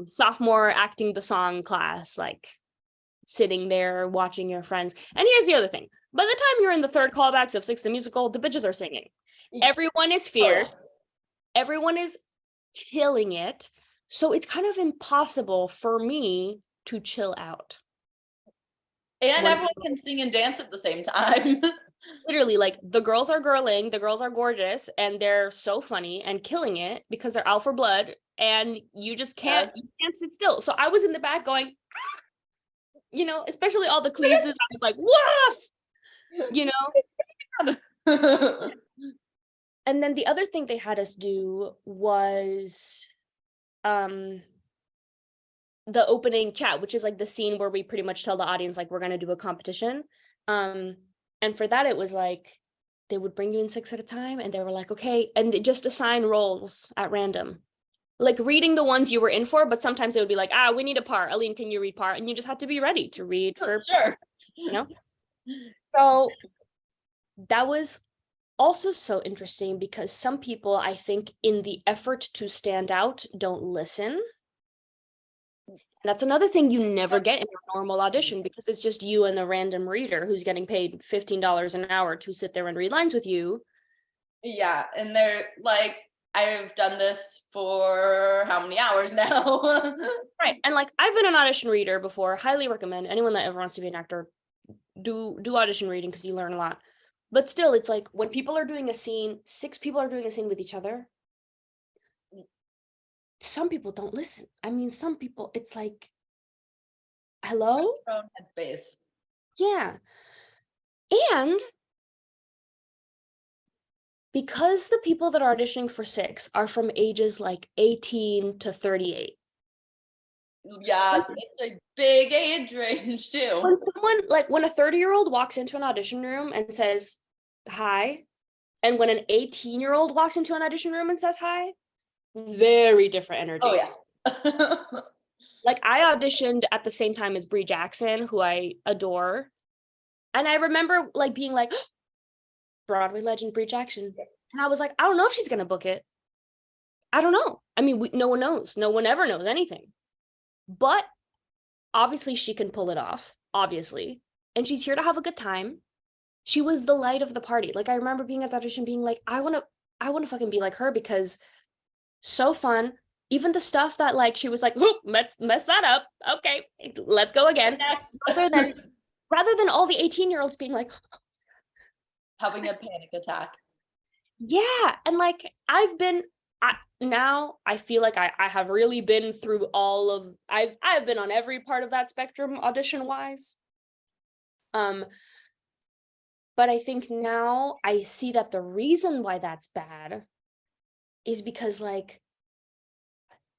sophomore acting the song class, like sitting there watching your friends. And here's the other thing. By the time you're in the third callbacks of Six the Musical, the bitches are singing. Everyone is fierce. Everyone is killing it. So it's kind of impossible for me to chill out. And everyone can sing and dance at the same time. Literally, like, the girls are girling, the girls are gorgeous, and they're so funny and killing it because they're out for blood, and you just can't sit still. So I was in the back going, especially all the cleaves, I was like, woof, And then the other thing they had us do was the opening chat, which is like the scene where we pretty much tell the audience, like, we're going to do a competition. And for that, it was like, they would bring you in 6 at a time and they were like, okay, and they just assign roles at random, like reading the ones you were in for, but sometimes they would be like, we need a part. Aline, can you read part? And you just had to be ready to read for, sure. So that was also so interesting because some people, I think, in the effort to stand out, don't listen. That's another thing you never get in a normal audition because it's just you and a random reader who's getting paid $15 an hour to sit there and read lines with you. Yeah, and they're like, I've done this for how many hours now? Right, and like, I've been an audition reader before. Highly recommend anyone that ever wants to be an actor, do audition reading because you learn a lot. But still, it's like when people are doing a scene, 6 people are doing a scene with each other. Some people don't listen. I mean, some people, it's like, hello? Their own headspace. Yeah. And because the people that are auditioning for 6 are from ages like 18 to 38. Yeah, it's a big age range too. When someone, like when a 30-year-old walks into an audition room and says hi, and when an 18-year-old walks into an audition room and says hi, very different energies. Oh yeah. Like I auditioned at the same time as Brie Jackson, who I adore. And I remember like being like, Broadway legend Brie Jackson. And I was like, I don't know if she's going to book it. I don't know. I mean, no one knows. No one ever knows anything. But obviously she can pull it off, obviously. And she's here to have a good time. She was the light of the party. Like I remember being at the audition being like, I want to fucking be like her because so fun. Even the stuff that like she was like, whoop, mess that up. Okay, let's go again. Rather than all the 18-year-olds being like having a panic attack. Yeah. And like now I feel like I have really been through all of I've been on every part of that spectrum audition wise. But I think now I see that the reason why that's bad is because like,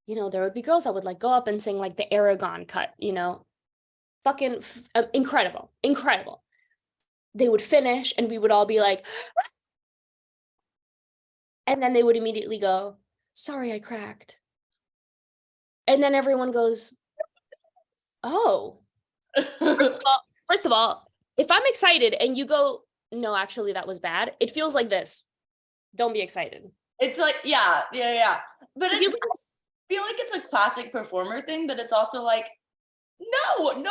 you know, there would be girls that would like go up and sing like the Aragon cut, you know, fucking incredible. They would finish and we would all be like, and then they would immediately go, sorry, I cracked. And then everyone goes, oh. First of all, if I'm excited and you go, no, actually that was bad, it feels like this. Don't be excited. It's like, yeah. But I feel like it's a classic performer thing, but it's also like, no one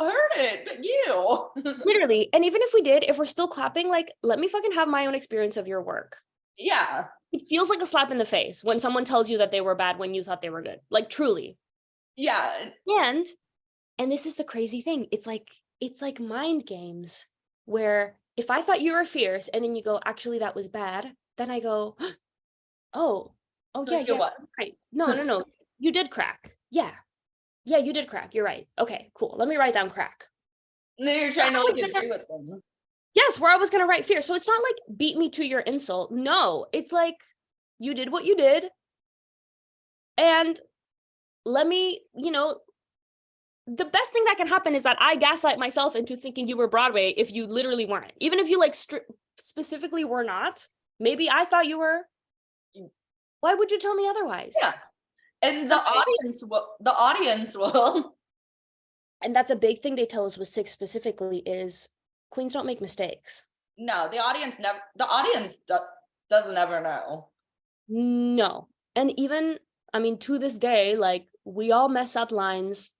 heard it but you. Literally. And even if we did, if we're still clapping, like, let me fucking have my own experience of your work. Yeah. It feels like a slap in the face when someone tells you that they were bad when you thought they were good. Like, truly. Yeah. And this is the crazy thing. It's like mind games where if I thought you were fierce and then you go, actually, that was bad. Then I go, oh yeah. What? Right. No. You did crack. Yeah, you did crack. You're right. Okay, cool. Let me write down crack. And then you're trying to like agree with them. Yes, where I was going to write fear. So it's not like beat me to your insult. No, it's like you did what you did. And let me, you know, the best thing that can happen is that I gaslight myself into thinking you were Broadway if you literally weren't. Even if you like specifically were not, maybe I thought you were. Why would you tell me otherwise? Yeah. And the audience will. And that's a big thing they tell us with 6 specifically is queens don't make mistakes. No, the audience doesn't ever know. No. And even, I mean, to this day, like we all mess up lines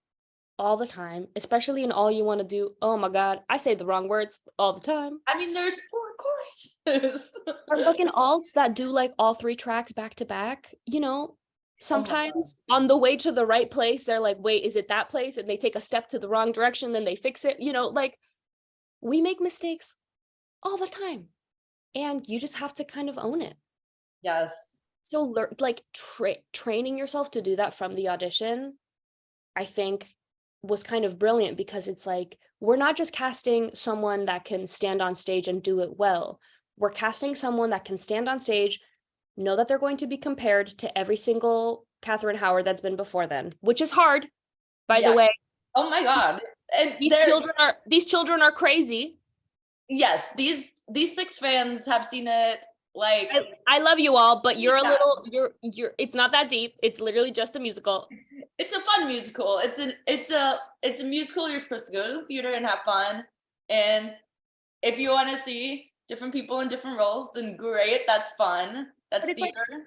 all the time, especially in All You Want to Do. Oh my God, I say the wrong words all the time. I mean, there's 4 choruses. Or fucking alts that do like all 3 tracks back to back, you know, sometimes on the way to the right place, they're like, wait, is it that place? And they take a step to the wrong direction, then they fix it, you know, like we make mistakes all the time and you just have to kind of own it. Yes. So like training yourself to do that from the audition, I think was kind of brilliant because it's like, we're not just casting someone that can stand on stage and do it well. We're casting someone that can stand on stage, know that they're going to be compared to every single Katherine Howard that's been before them, which is hard, by the way. Oh my God. And these children are crazy. Yes, these 6 fans have seen it. Like I love you all, but you're it's not that deep. It's literally just a musical. It's a fun musical. It's a musical you're supposed to go to the theater and have fun. And if you want to see different people in different roles, then great. That's fun. That's theater. Like,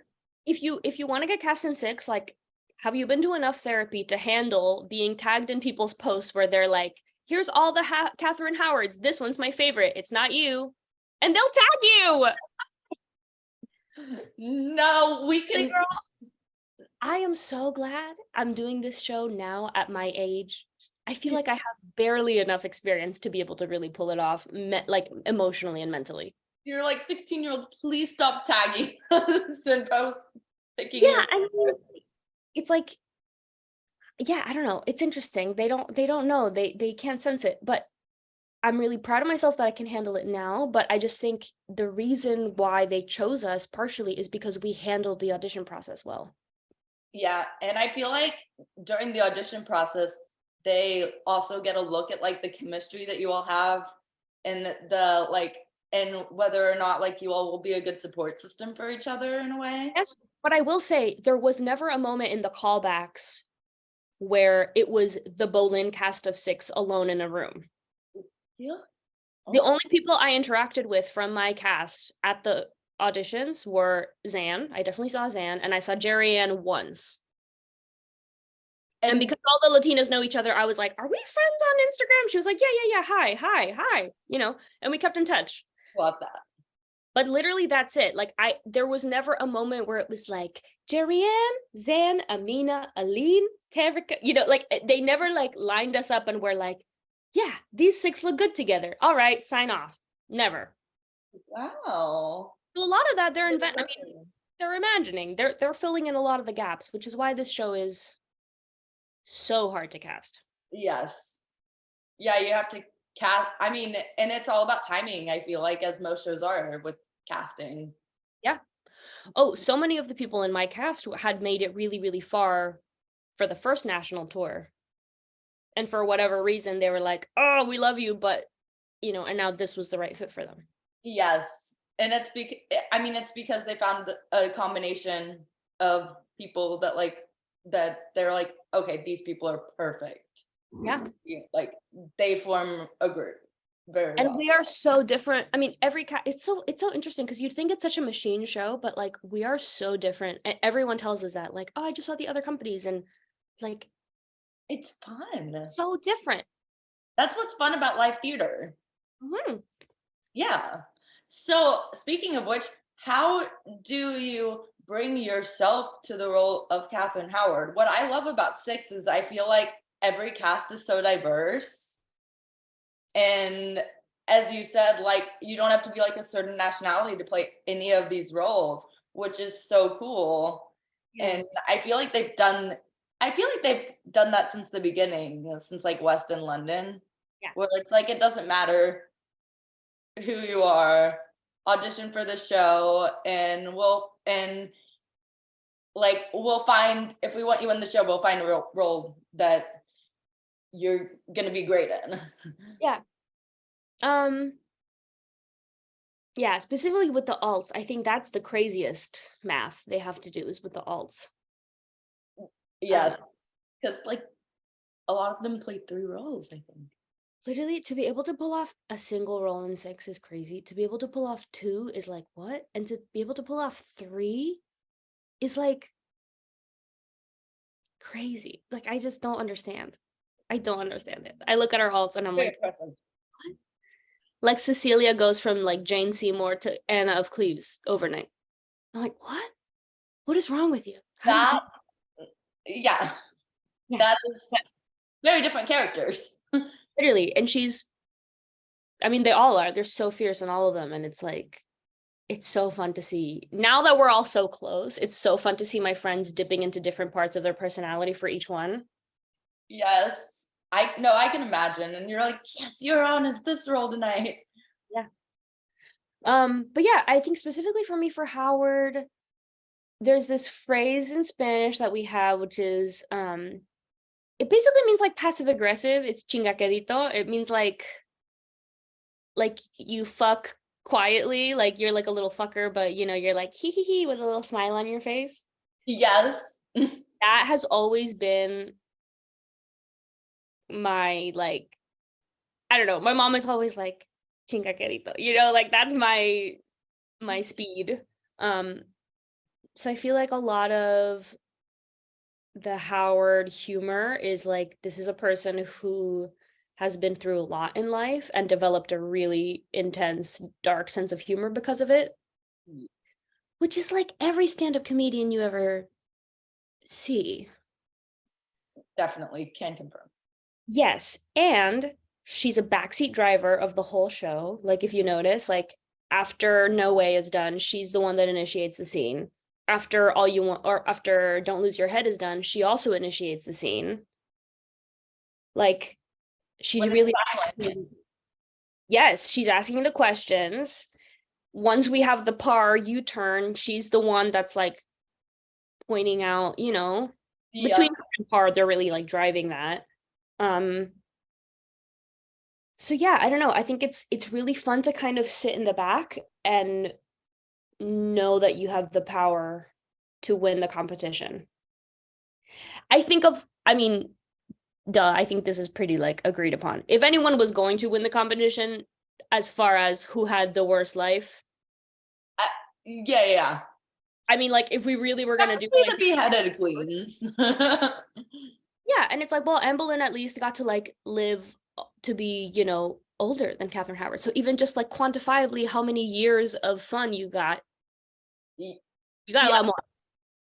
if you want to get cast in 6, like, have you been to enough therapy to handle being tagged in people's posts where they're like, here's all the Katherine Howards. This one's my favorite. It's not you. And they'll tag you. No, we can. I am so glad I'm doing this show now at my age. I feel like I have barely enough experience to be able to really pull it off, like emotionally and mentally. You're like 16-year-olds, please stop tagging us and post picking Yeah, your I mean, it's like, yeah, I don't know. It's interesting. They don't know. They can't sense it. But I'm really proud of myself that I can handle it now. But I just think the reason why they chose us partially is because we handled the audition process well. Yeah, and I feel like during the audition process, they also get a look at like the chemistry that you all have and the like and whether or not like you all will be a good support system for each other in a way. Yes, but I will say there was never a moment in the callbacks where it was the Boleyn cast of 6 alone in a room. Yeah. The Oh. only people I interacted with from my cast at the auditions were Zan. I definitely saw Zan, and I saw Jerry Ann once. And because all the Latinas know each other, I was like, "Are we friends on Instagram?" She was like, "Yeah. Hi," and we kept in touch. Love that. But literally that's it. Like there was never a moment where it was like Jerry Ann, Zan, Amina, Aline, Terrica, like they never like lined us up and were like, yeah, these 6 look good together. All right, sign off. Never. Wow. So a lot of that they're imagining. They're filling in a lot of the gaps, which is why this show is so hard to cast. Yes. Yeah, you have to cast. I mean, and it's all about timing, I feel like, as most shows are with casting. Yeah. Oh, so many of the people in my cast had made it really, really far for the first national tour. And for whatever reason, they were like, "Oh, we love you," but and now this was the right fit for them. Yes. And it's because they found a combination of people that they're like, okay, these people are perfect. Yeah. Like they form a group very And well. we are so different. I mean, it's so interesting because you'd think it's such a machine show, but like we are so different. And everyone tells us that, like, "Oh, I just saw the other companies," and like It's fun. so different. That's what's fun about live theater. Mhm. Yeah. So speaking of which, how do you bring yourself to the role of Katherine Howard? What I love about Six is I feel like every cast is so diverse. And as you said, like you don't have to be like a certain nationality to play any of these roles, which is so cool. Yeah. And I feel like they've done that since the beginning, since like West and London. Yeah. Where it's like it doesn't matter who you are, audition for the show, and we'll find, if we want you in the show, we'll find a role that you're gonna be great in. Yeah. Yeah, specifically with the alts, I think that's the craziest math they have to do is with the alts. Yes, because like a lot of them played 3 roles, I think. Literally, to be able to pull off a single role in 6 is crazy. To be able to pull off 2 is like, what? And to be able to pull off 3 is like crazy. Like, I just don't understand. I don't understand it. I look at our alts and I'm Very like, impressive. what? Like Cecilia goes from like Jane Seymour to Anna of Cleves overnight. I'm like, what? What is wrong with you? Yeah, Yeah. that is very different characters. Literally. And I mean, they all are. They're so fierce in all of them. And it's like, it's so fun to see. Now that we're all so close, it's so fun to see my friends dipping into different parts of their personality for each one. Yes. I can imagine. And you're like, yes, you're on as this role tonight. Yeah. But yeah, I think specifically for me, for Howard, there's this phrase in Spanish that we have, which is it basically means like passive aggressive. It's chingaquedito. It means like you fuck quietly, like you're like a little fucker, but you're like hee with a little smile on your face. Yes. That has always been my like, I don't know. My mom is always like chingaquedito, like that's my speed. So I feel like a lot of the Howard humor is like, this is a person who has been through a lot in life and developed a really intense, dark sense of humor because of it, which is like every stand-up comedian you ever see. Definitely can confirm. Yes, and she's a backseat driver of the whole show. Like if you notice, like after No Way is done, she's the one that initiates the scene. After All You Want or after Don't Lose Your Head is done, she also initiates the scene. Like she's When it's really silent. asking, yes, she's asking the questions. Once we have the par U-turn, she's the one that's like pointing out, between Yep. her and par, they're really like driving that. Um, so yeah, I don't know. I think it's really fun to kind of sit in the back and know that you have the power to win the competition. I mean, duh, I think this is pretty like agreed upon. If anyone was going to win the competition, as far as who had the worst life, Yeah. I mean, like if we really were gonna do Definitely like the beheaded queens. yeah, and it's like, well, Anne Boleyn at least got to like live to be, older than Katherine Howard. So even just like quantifiably how many years of fun you got a Yeah. lot more.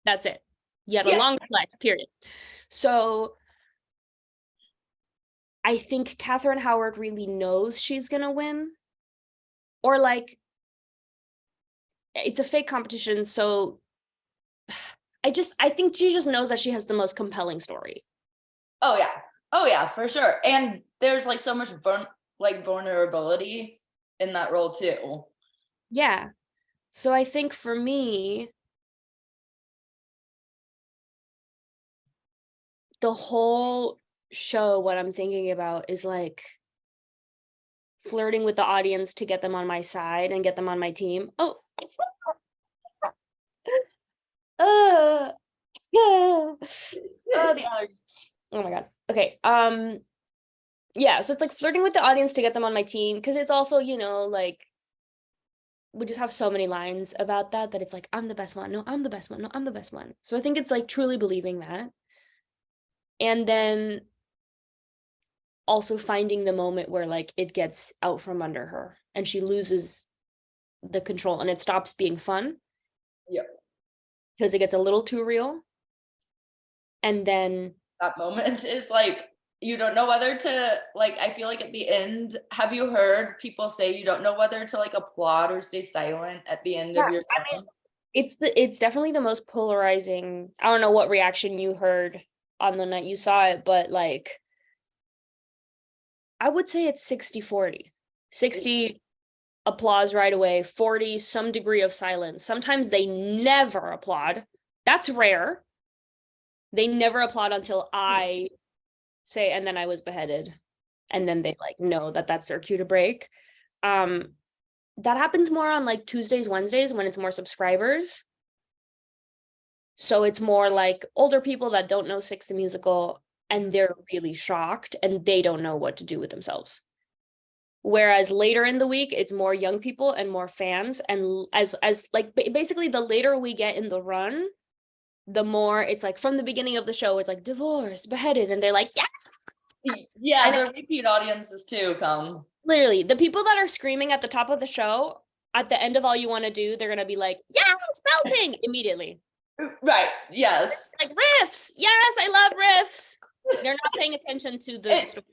That's it. You had a Yeah. longer life, period. So I think Katherine Howard really knows she's gonna win. Or like it's a fake competition, so I think she just knows that she has the most compelling story. Oh yeah. Oh yeah, for sure. And there's like so much vulnerability in that role too. Yeah. So I think for me, the whole show, what I'm thinking about is like flirting with the audience to get them on my side and get them on my team. Oh, uh, oh, the allergies. Oh my god. Okay. Yeah, so it's like flirting with the audience to get them on my team because it's also, like we just have so many lines about that it's like I'm the best one. No, I'm the best one. No, I'm the best one. So I think it's like truly believing that. And then also finding the moment where like it gets out from under her and she loses the control and it stops being fun Yep. because it gets a little too real. And then That moment is like you don't know whether to like I feel like at the end, have you heard people say you don't know whether to like applaud or stay silent at the end yeah, of your I mean, song? it's definitely the most polarizing. I don't know what reaction you heard on the night you saw it, but like I would say it's 60-40. 60 applause right away, 40 some degree of silence. Sometimes they never applaud. That's rare. They never applaud until I say, and then I was beheaded. And then they like know that that's their cue to break. Um, that happens more on like Tuesdays, Wednesdays when it's more subscribers. So it's more like older people that don't know Six the Musical and they're really shocked and they don't know what to do with themselves. Whereas later in the week, it's more young people and more fans. And as like basically the later we get in the run, the more it's like from the beginning of the show, it's like divorce, beheaded, and they're like, yeah. Yeah, And the repeat audiences too come. literally the people that are screaming at the top of the show, at the end of All You Want to Do, they're gonna be like, yes, belting immediately. Right. Yes. Like riffs, yes, I love riffs. They're not paying attention to the story.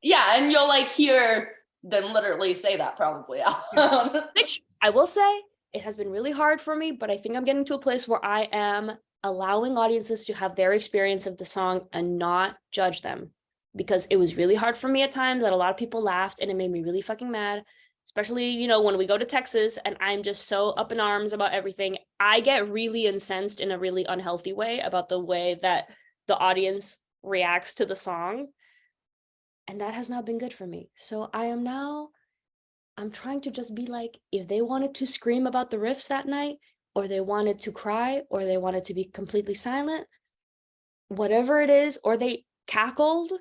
Yeah, and you'll like hear them literally say that probably out loud. Which I will say, it has been really hard for me, but I think I'm getting to a place where I am allowing audiences to have their experience of the song and not judge them. Because it was really hard for me at times that a lot of people laughed and it made me really fucking mad. Especially, when we go to Texas and I'm just so up in arms about everything. I get really incensed in a really unhealthy way about the way that the audience reacts to the song. And that has not been good for me. So I'm trying to just be like, if they wanted to scream about the riffs that night, or they wanted to cry, or they wanted to be completely silent, whatever it is, or they cackled,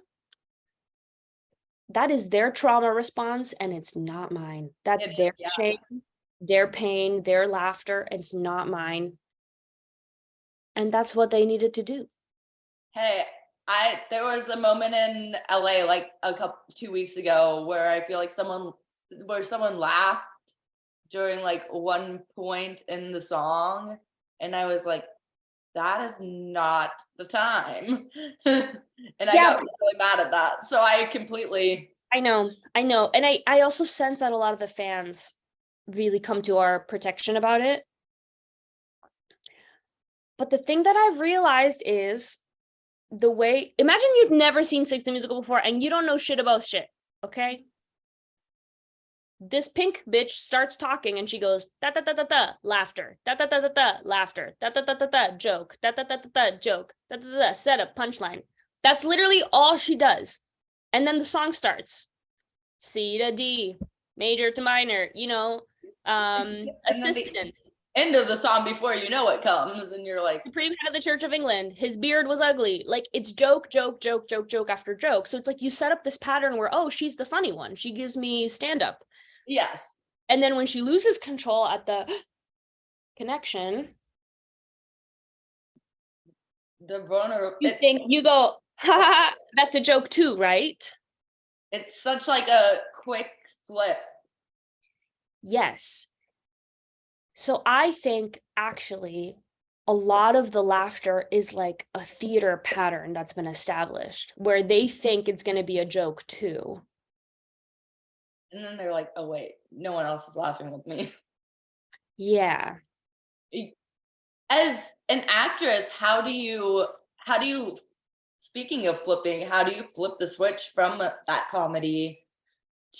that is their trauma response and it's not mine. That's their Yeah. shame, their pain, their laughter, and it's not mine. And that's what they needed to do. Hey, there was a moment in LA like 2 weeks ago where I feel like someone laughed during like one point in the song and I was like, that is not the time. And I got really mad at that. So I completely. I know. And I also sense that a lot of the fans really come to our protection about it. But the thing that I've realized is imagine you've never seen Six the Musical before and you don't know shit about shit, okay? This pink bitch starts talking and she goes, da da da da da, laughter, da da da da da, laughter, da da da da da, joke, da da da da da, joke, da da da da, setup, punchline. That's literally all she does. And then the song starts. C to D, major to minor, assistant. End of the song before you know it comes, and you're like, Supreme Head of the Church of England, his beard was ugly. Like, it's joke, joke, joke, joke, joke after joke. So it's like you set up this pattern where, oh, she's the funny one. She gives me stand-up. Yes. And then when she loses control at the connection, the vulnerable, you go, ha, that's a joke too, right? It's such like a quick flip. Yes. So I think actually a lot of the laughter is like a theater pattern that's been established where they think it's going to be a joke too. And then they're like, oh wait, no one else is laughing with me. Yeah. As an actress, how do you, speaking of flipping, how do you flip the switch from that comedy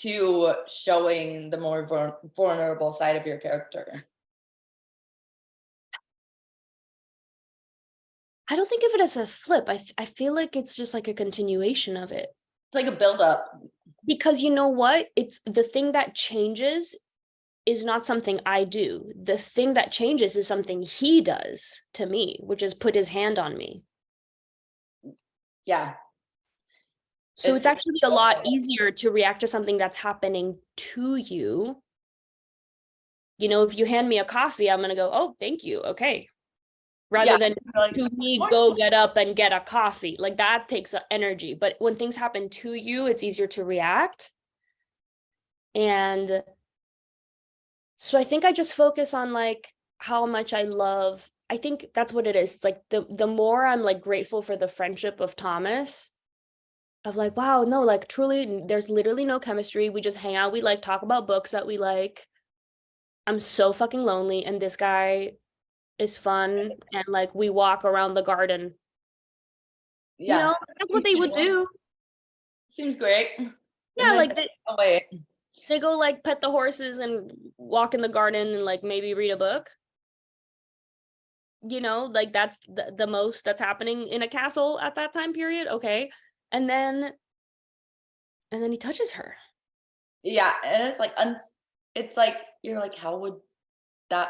to showing the more vulnerable side of your character? I don't think of it as a flip. I feel like it's just like a continuation of it. It's like a build-up. Because you know what? It's the thing that changes is not something I do. The thing that changes is something he does to me, which is put his hand on me. Yeah. So it's actually a lot easier to react to something that's happening to you. If you hand me a coffee, I'm going to go, oh, thank you. Okay. Rather than to me, go get up and get a coffee. Like that takes energy. But when things happen to you, it's easier to react. And so I think I just focus on like how much I love. I think that's what it is. It's like the more I'm like grateful for the friendship of Thomas, of like, wow, no, like truly, there's literally no chemistry. We just hang out. We like talk about books that we like. I'm so fucking lonely. And this guy is fun, and like we walk around the garden. Yeah, that's what they would do. Seems great. Yeah, like they go like pet the horses and walk in the garden and like maybe read a book. Like that's the most that's happening in a castle at that time period. Okay, and then he touches her. Yeah, and it's like you're like, how would that?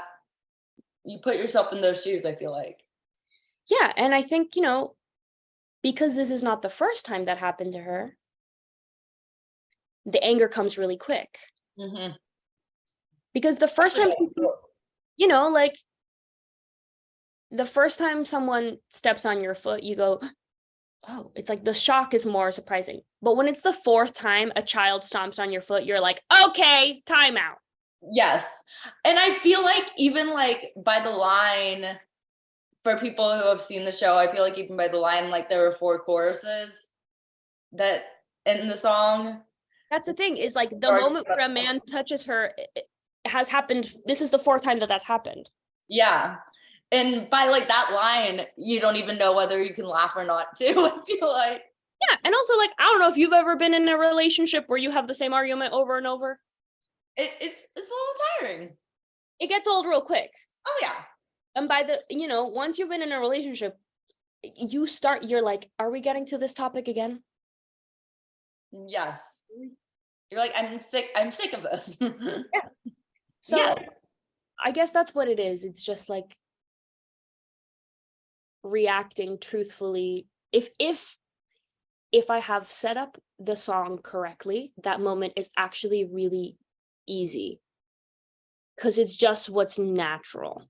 You put yourself in those shoes, I feel like. Yeah, and I think, because this is not the first time that happened to her, the anger comes really quick. Mm-hmm. Because the first time, like the first time someone steps on your foot, you go, oh, it's like the shock is more surprising. But when it's the fourth time a child stomps on your foot, you're like, okay, timeout. Yes. And I feel like even like by the line, for people who have seen the show, I feel like even by the line, like there were 4 choruses that in the song. That's the thing, is like the moment where a man touches her, it has happened. This is the 4th time that's happened. Yeah. And by like that line, you don't even know whether you can laugh or not too, I feel like. Yeah. And also like, I don't know if you've ever been in a relationship where you have the same argument over and over. It's a little tiring. It gets old real quick. Oh yeah. And by the, once you've been in a relationship, you're like, are we getting to this topic again? Yes. You're like, I'm sick of this. Yeah. So I guess that's what it is. It's just like reacting truthfully. If I have set up the song correctly, that moment is actually really easy because it's just what's natural.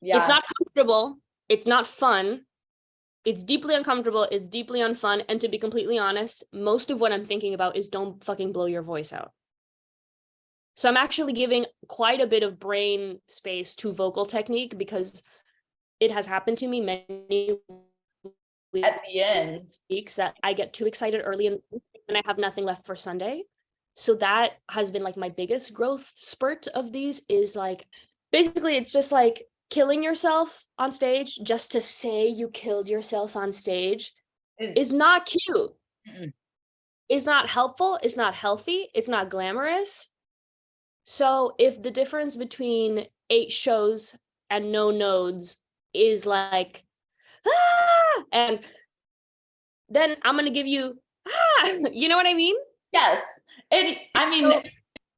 Yeah. It's not comfortable. It's not fun. It's deeply uncomfortable. It's deeply unfun. And to be completely honest, most of what I'm thinking about is don't fucking blow your voice out. So I'm actually giving quite a bit of brain space to vocal technique because it has happened to me many At the end. weeks that I get too excited early in the week and I have nothing left for Sunday. So that has been like my biggest growth spurt of these, is like, basically it's just like killing yourself on stage just to say you killed yourself on stage is not cute. Mm-mm. It's not helpful. It's not healthy. It's not glamorous. So if the difference between 8 shows and no nodes is like, and then I'm going to give you, you know what I mean? Yes. And I mean,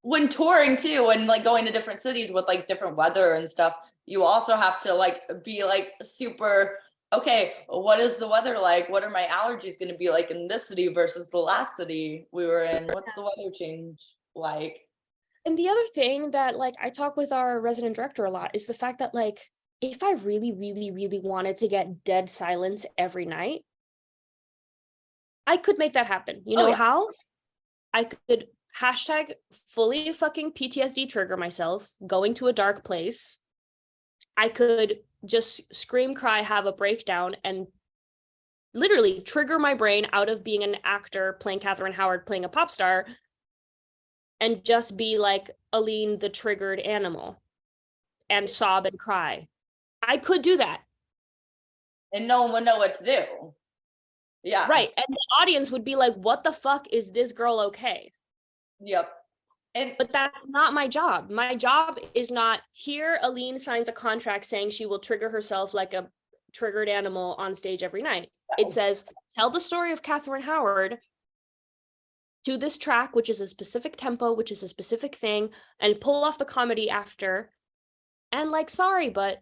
when touring too, and like going to different cities with like different weather and stuff, you also have to like be like super, okay, what is the weather like? What are my allergies going to be like in this city versus the last city we were in? What's the weather change like? And the other thing that like I talk with our resident director a lot is the fact that like, if I really, really, really wanted to get dead silence every night, I could make that happen. You know how? I could hashtag fully fucking PTSD trigger myself, going to a dark place. I could just scream, cry, have a breakdown, and literally trigger my brain out of being an actor playing Katherine Howard, playing a pop star, and just be like Aline, the triggered animal, and sob and cry. I could do that. And no one would know what to do. Yeah. Right. And the audience would be like, what the fuck, is this girl okay? Yep. But that's not my job. My job is not, here Aline signs a contract saying she will trigger herself like a triggered animal on stage every night. No. It says, tell the story of Katherine Howard to this track, which is a specific tempo, which is a specific thing, and pull off the comedy after. And like, sorry, but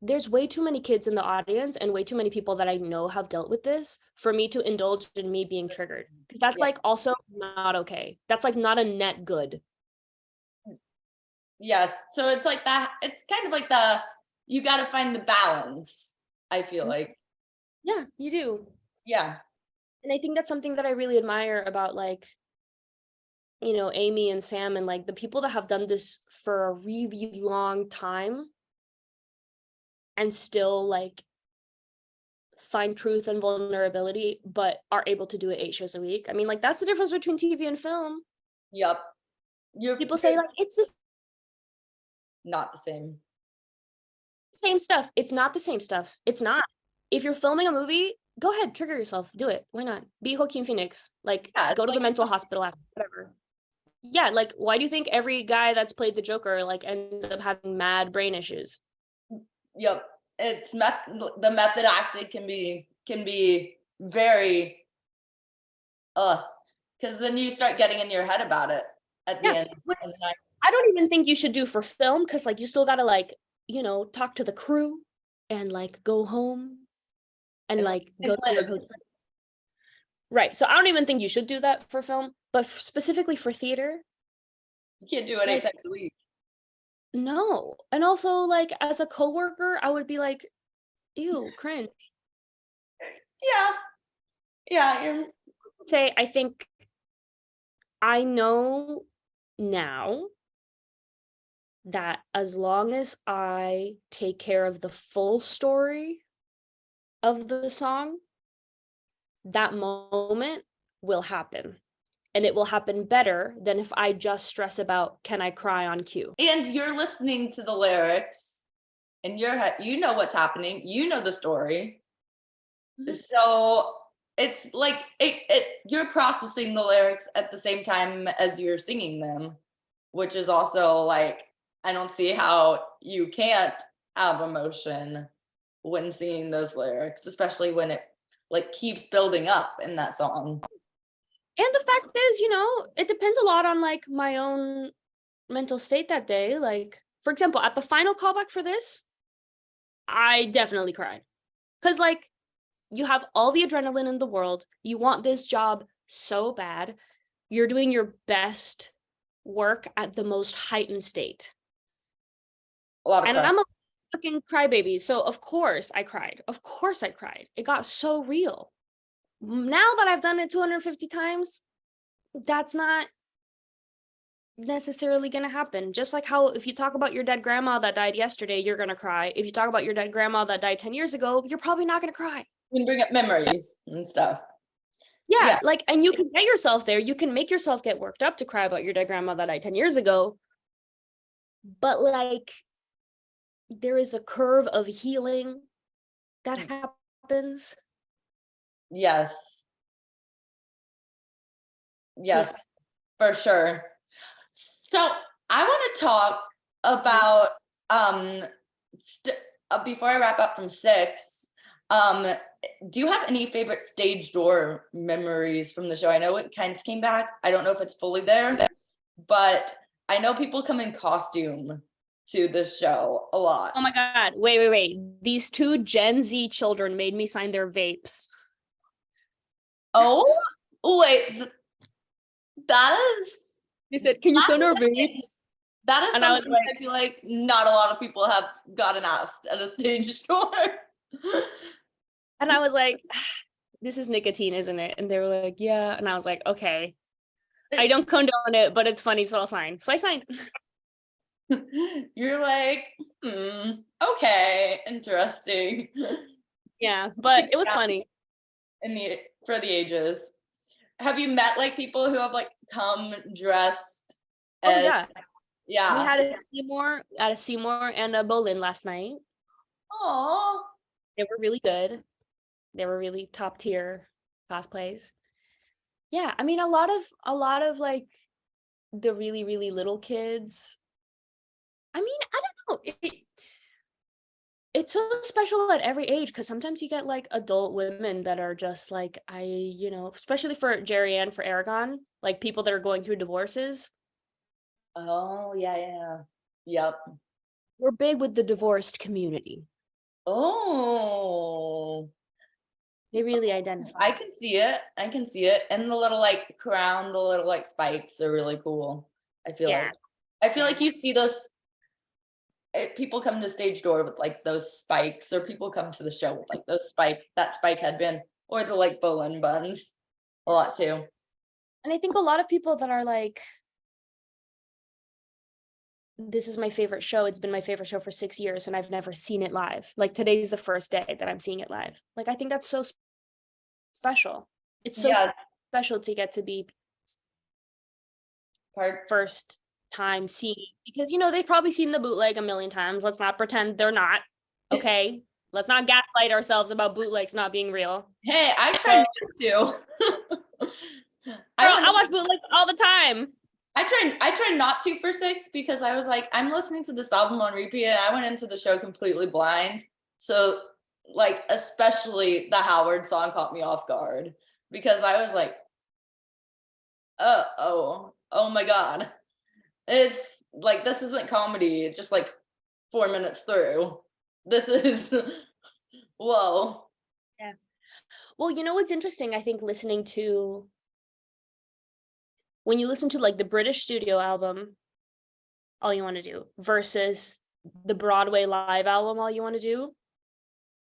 there's way too many kids in the audience and way too many people that I know have dealt with this for me to indulge in me being triggered. Because that's like also not okay. That's like not a net good. Yes. So it's like that. It's kind of like you got to find the balance, I feel like. Yeah, you do. Yeah. And I think that's something that I really admire about like, you know, Amy and Sam and like the people that have done this for a really long time and still like find truth and vulnerability, but are able to do it 8 shows a week. I mean, like that's the difference between TV and film. Yep. People say like it's the not the same stuff. It's not the same stuff. It's not. If you're filming a movie, go ahead, trigger yourself. Do it. Why not? Be Joaquin Phoenix. Like, go to the mental hospital after, whatever. Yeah, like, why do you think every guy that's played the Joker like ends up having mad brain issues? Yep. It's the method acting can be very because then you start getting in your head about it at the end. I don't even think you should do for film, because like you still gotta like, you know, talk to the crew and like go home and like go to your hotel. Right. So I don't even think you should do that for film, but specifically for theater, you can't do it 8 times a week. No. And also like as a coworker, I would be like, ew, cringe. Yeah. Say, I think I know now that as long as I take care of the full story of the song, that moment will happen. And it will happen better than if I just stress about, can I cry on cue? And you're listening to the lyrics in your head. You know what's happening. You know the story. Mm-hmm. So it's like you're processing the lyrics at the same time as you're singing them, which is also like, I don't see how you can't have emotion when singing those lyrics, especially when it like keeps building up in that song. And the fact is, you know, it depends a lot on like my own mental state that day. Like, for example, at the final callback for this, I definitely cried. Because like, you have all the adrenaline in the world. You want this job so bad. You're doing your best work at the most heightened state. And I'm a fucking crybaby. So of course I cried. Of course I cried. It got so real. Now that I've done it 250 times, that's not, necessarily going to happen. Just like how if you talk about your dead grandma that died yesterday, you're going to cry. If you talk about your dead grandma that died 10 years ago, you're probably not going to cry. You can bring up memories and stuff. Yeah, like, and you can get yourself there. You can make yourself get worked up to cry about your dead grandma that died 10 years ago. But like, there is a curve of healing that happens. Yes. Yes, for sure. So I want to talk about before I wrap up from 6. Do you have any favorite stage door memories from the show? I know it kind of came back. I don't know if it's fully there, but I know people come in costume to the show a lot. Oh my God. Wait. These 2 Gen Z children made me sign their vapes. Oh, wait. That is. They said, "Can you sign our vapes?" That is something I feel like not a lot of people have gotten asked at a stage door. And I was like, this is nicotine, isn't it? And they were like, yeah. And I was like, okay. I don't condone it, but it's funny, so I'll sign. So I signed. You're like, okay, interesting. Yeah, but it was funny. For the ages. Have you met like people who have like come dressed? Yeah. Yeah. We had a Seymour and a Boleyn last night. Oh. They were really good. They were really top tier cosplays. Yeah, I mean a lot of like the really, really little kids. I mean, I don't know. It's so special at every age because sometimes you get like adult women that are just like, especially for Jerry Ann, for Aragon, like people that are going through divorces. Oh, yeah. Yep. We're big with the divorced community. Oh. They really identify. I can see it. And the little like crown, the little like spikes are really cool. I feel like you see those people come to stage door with like those spikes, or people come to the show with like that spike headband, or the like Boleyn buns a lot too. And I think a lot of people that are like, this is my favorite show. It's been my favorite show for 6 years and I've never seen it live. Like today's the first day that I'm seeing it live. Like, I think that's so special. It's so special to get to be first time seeing, because they've probably seen the bootleg a million times. Let's not pretend they're not. Okay. Let's not gaslight ourselves about bootlegs not being real. Hey, I try not to. I watch bootlegs all the time. I try not to for 6 because I was like, I'm listening to this album on repeat and I went into the show completely blind. So like, especially the Howard song caught me off guard because I was like, oh my God. It's like, this isn't comedy, just like 4 minutes through. This is, whoa. Yeah. Well, what's interesting, I think, when you listen to like the British studio album, All You Want to Do, versus the Broadway live album, All You Want to Do,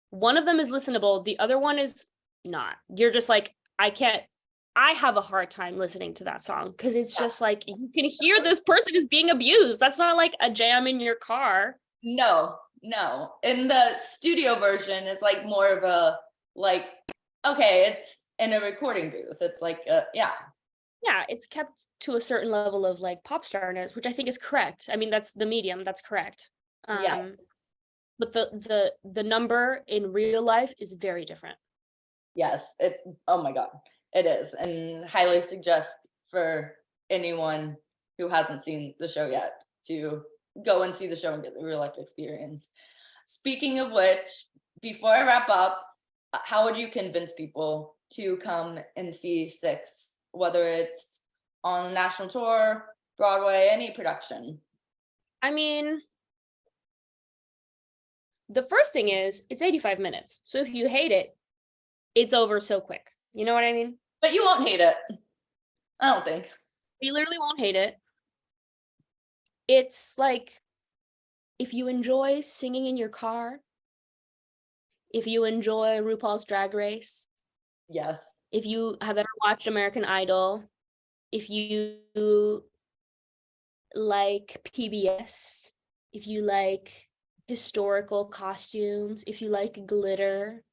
one of them is listenable, the other one is not. You're just like, I have a hard time listening to that song because it's just like, you can hear this person is being abused. That's not like a jam in your car. No. In the studio version, it's like more of a like, okay, it's in a recording booth. It's like, yeah, it's kept to a certain level of like pop starness, which I think is correct. I mean, that's the medium, that's correct. Yes. But the number in real life is very different. Yes, oh my God, it is, and highly suggest for anyone who hasn't seen the show yet to go and see the show and get the real life experience. Speaking of which, before I wrap up, how would you convince people to come and see 6, whether it's on the national tour, Broadway, any production? I mean, the first thing is it's 85 minutes. So if you hate it, it's over so quick. You know what I mean? But you won't hate it. I don't think. You literally won't hate it. It's like, if you enjoy singing in your car, if you enjoy RuPaul's Drag Race, yes, if you have ever watched American Idol, if you like PBS, if you like historical costumes, if you like glitter,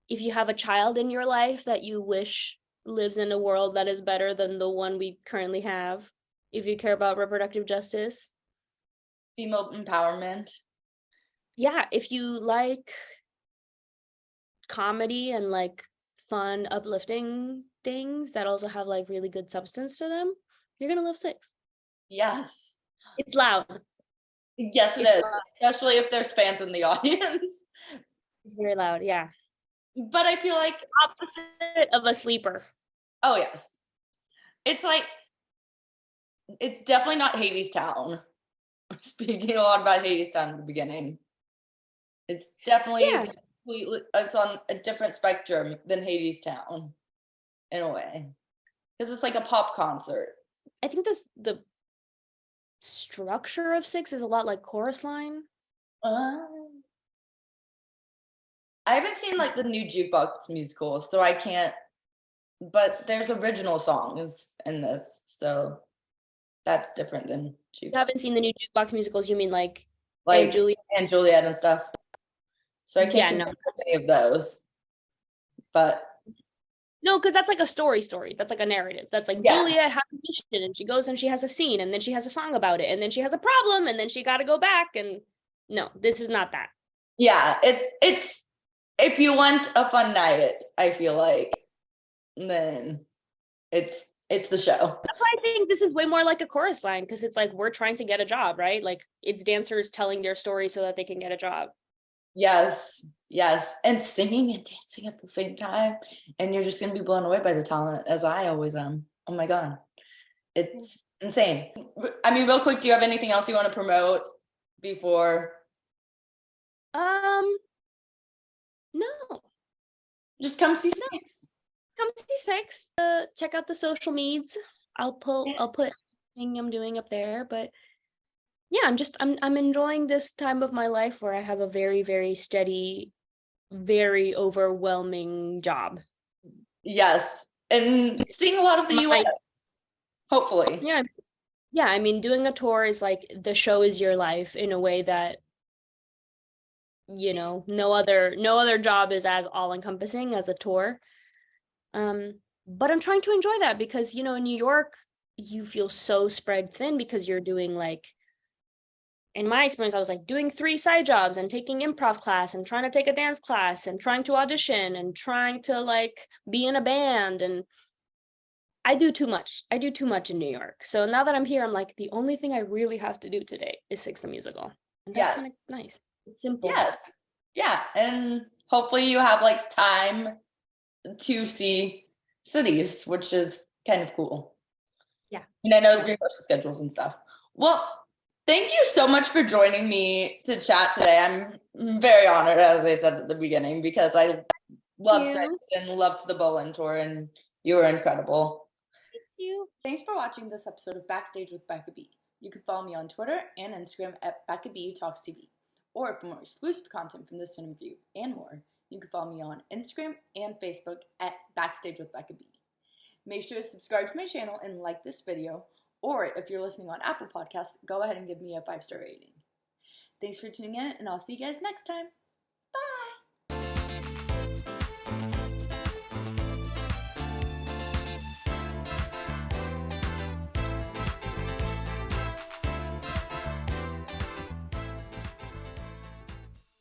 if you have a child in your life that you wish lives in a world that is better than the one we currently have, if you care about reproductive justice, Female empowerment. yeah, if you like comedy and like fun, uplifting things that also have like really good substance to them, you're gonna love Six. Yes. It's loud. Yes, it It's is, loud. especially if there's fans in the audience. It's very loud, yeah. But I feel like, Opposite of a sleeper. oh yes, it's like, it's definitely not Hades Town. Speaking a lot about Hades Town in the beginning. It's definitely Yeah, it's on a different spectrum than Hades Town in a way. Because it's like a pop concert. I think the structure of Six is a lot like Chorus Line. Uh, I haven't seen like the new jukebox musicals, so I can't, but there's original songs in this, so that's different than You jukebox. haven't seen the new jukebox musicals, you mean like Like Julia? and Juliet and stuff. So I can't Yeah, compare any of those. But no, because that's like a story. That's like a narrative. That's like yeah, Juliet has a mission and she goes and she has a scene and then she has a song about it and then she has a problem and then she got to go back and no, this is not that. yeah, it's if you want a fun night, I feel like, then it's the show. That's why I think this is way more like a Chorus Line because it's like we're trying to get a job, right? Like it's dancers telling their story so that they can get a job. Yes, yes, and singing and dancing at the same time, and you're just gonna be blown away by the talent, as I always am. Oh my god, it's insane. I mean, real quick, do you have anything else you want to promote before? No. Just come see Six. Come see Six. Check out the social medias. I'll put everything I'm doing up there. But yeah, I'm enjoying this time of my life where I have a very, very steady, very overwhelming job. Yes, and seeing a lot of the US, hopefully. Yeah. Yeah, I mean, doing a tour is like the show is your life in a way that, you know, no other job is as all-encompassing as a tour. But I'm trying to enjoy that because, you know, in New York, you feel so spread thin because you're doing like, in my experience, I was like doing 3 side jobs and taking improv class and trying to take a dance class and trying to audition and trying to like be in a band. And I do too much. I do too much in New York. So now that I'm here, I'm like, the only thing I really have to do today is Six the Musical. And that's kind of nice. It's simple. Yeah, and hopefully you have like time to see cities, which is kind of cool. Yeah. And I know your rehearsal schedules and stuff. Well, thank you so much for joining me to chat today. I'm very honored, as I said at the beginning, because I love Six and loved the Boleyn tour, and you were incredible. Thank you. Thanks for watching this episode of Backstage with Becca B. You can follow me on Twitter and Instagram at Becca B Talks TV. Or for more exclusive content from this interview and more, you can follow me on Instagram and Facebook at Backstage with Becca B. Make sure to subscribe to my channel and like this video, or if you're listening on Apple Podcasts, go ahead and give me a 5-star rating. Thanks for tuning in, and I'll see you guys next time.